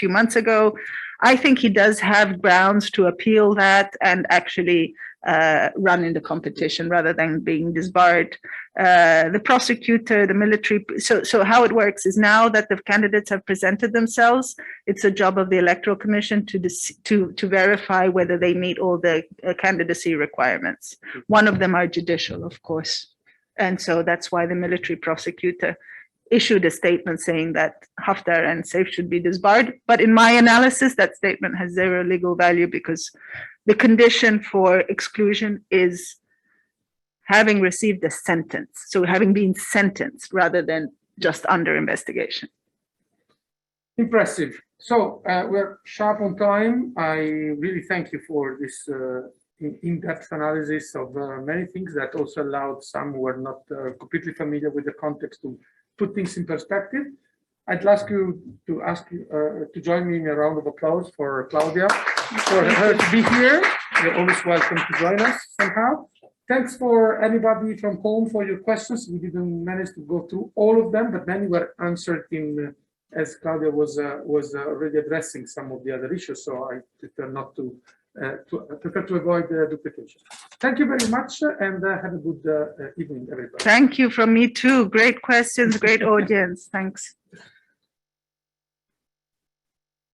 Speaker 2: months ago. I think he does have grounds to appeal that and actually run in the competition rather than being disbarred. The prosecutor, the military. So how it works is, now that the candidates have presented themselves, it's a job of the Electoral Commission to verify whether they meet all the candidacy requirements. One of them are judicial, of course. And so that's why the military prosecutor issued a statement saying that Haftar and Saif should be disbarred. But in my analysis, that statement has zero legal value, because the condition for exclusion is having received a sentence. So having been sentenced rather than just under investigation.
Speaker 1: Impressive. So we're sharp on time. I really thank you for this in-depth analysis of many things that also allowed some who were not completely familiar with the context to put things in perspective. I'd ask you to join me in a round of applause for Claudia, for her to be here. You're always welcome to join us somehow. Thanks for anybody from home for your questions. We didn't manage to go through all of them, but many were answered in as Claudia was already addressing some of the other issues. So I prefer not to prefer to avoid duplication. Thank you very much, and have a good evening, everybody.
Speaker 2: Thank you from me too. Great questions, great audience. Thanks.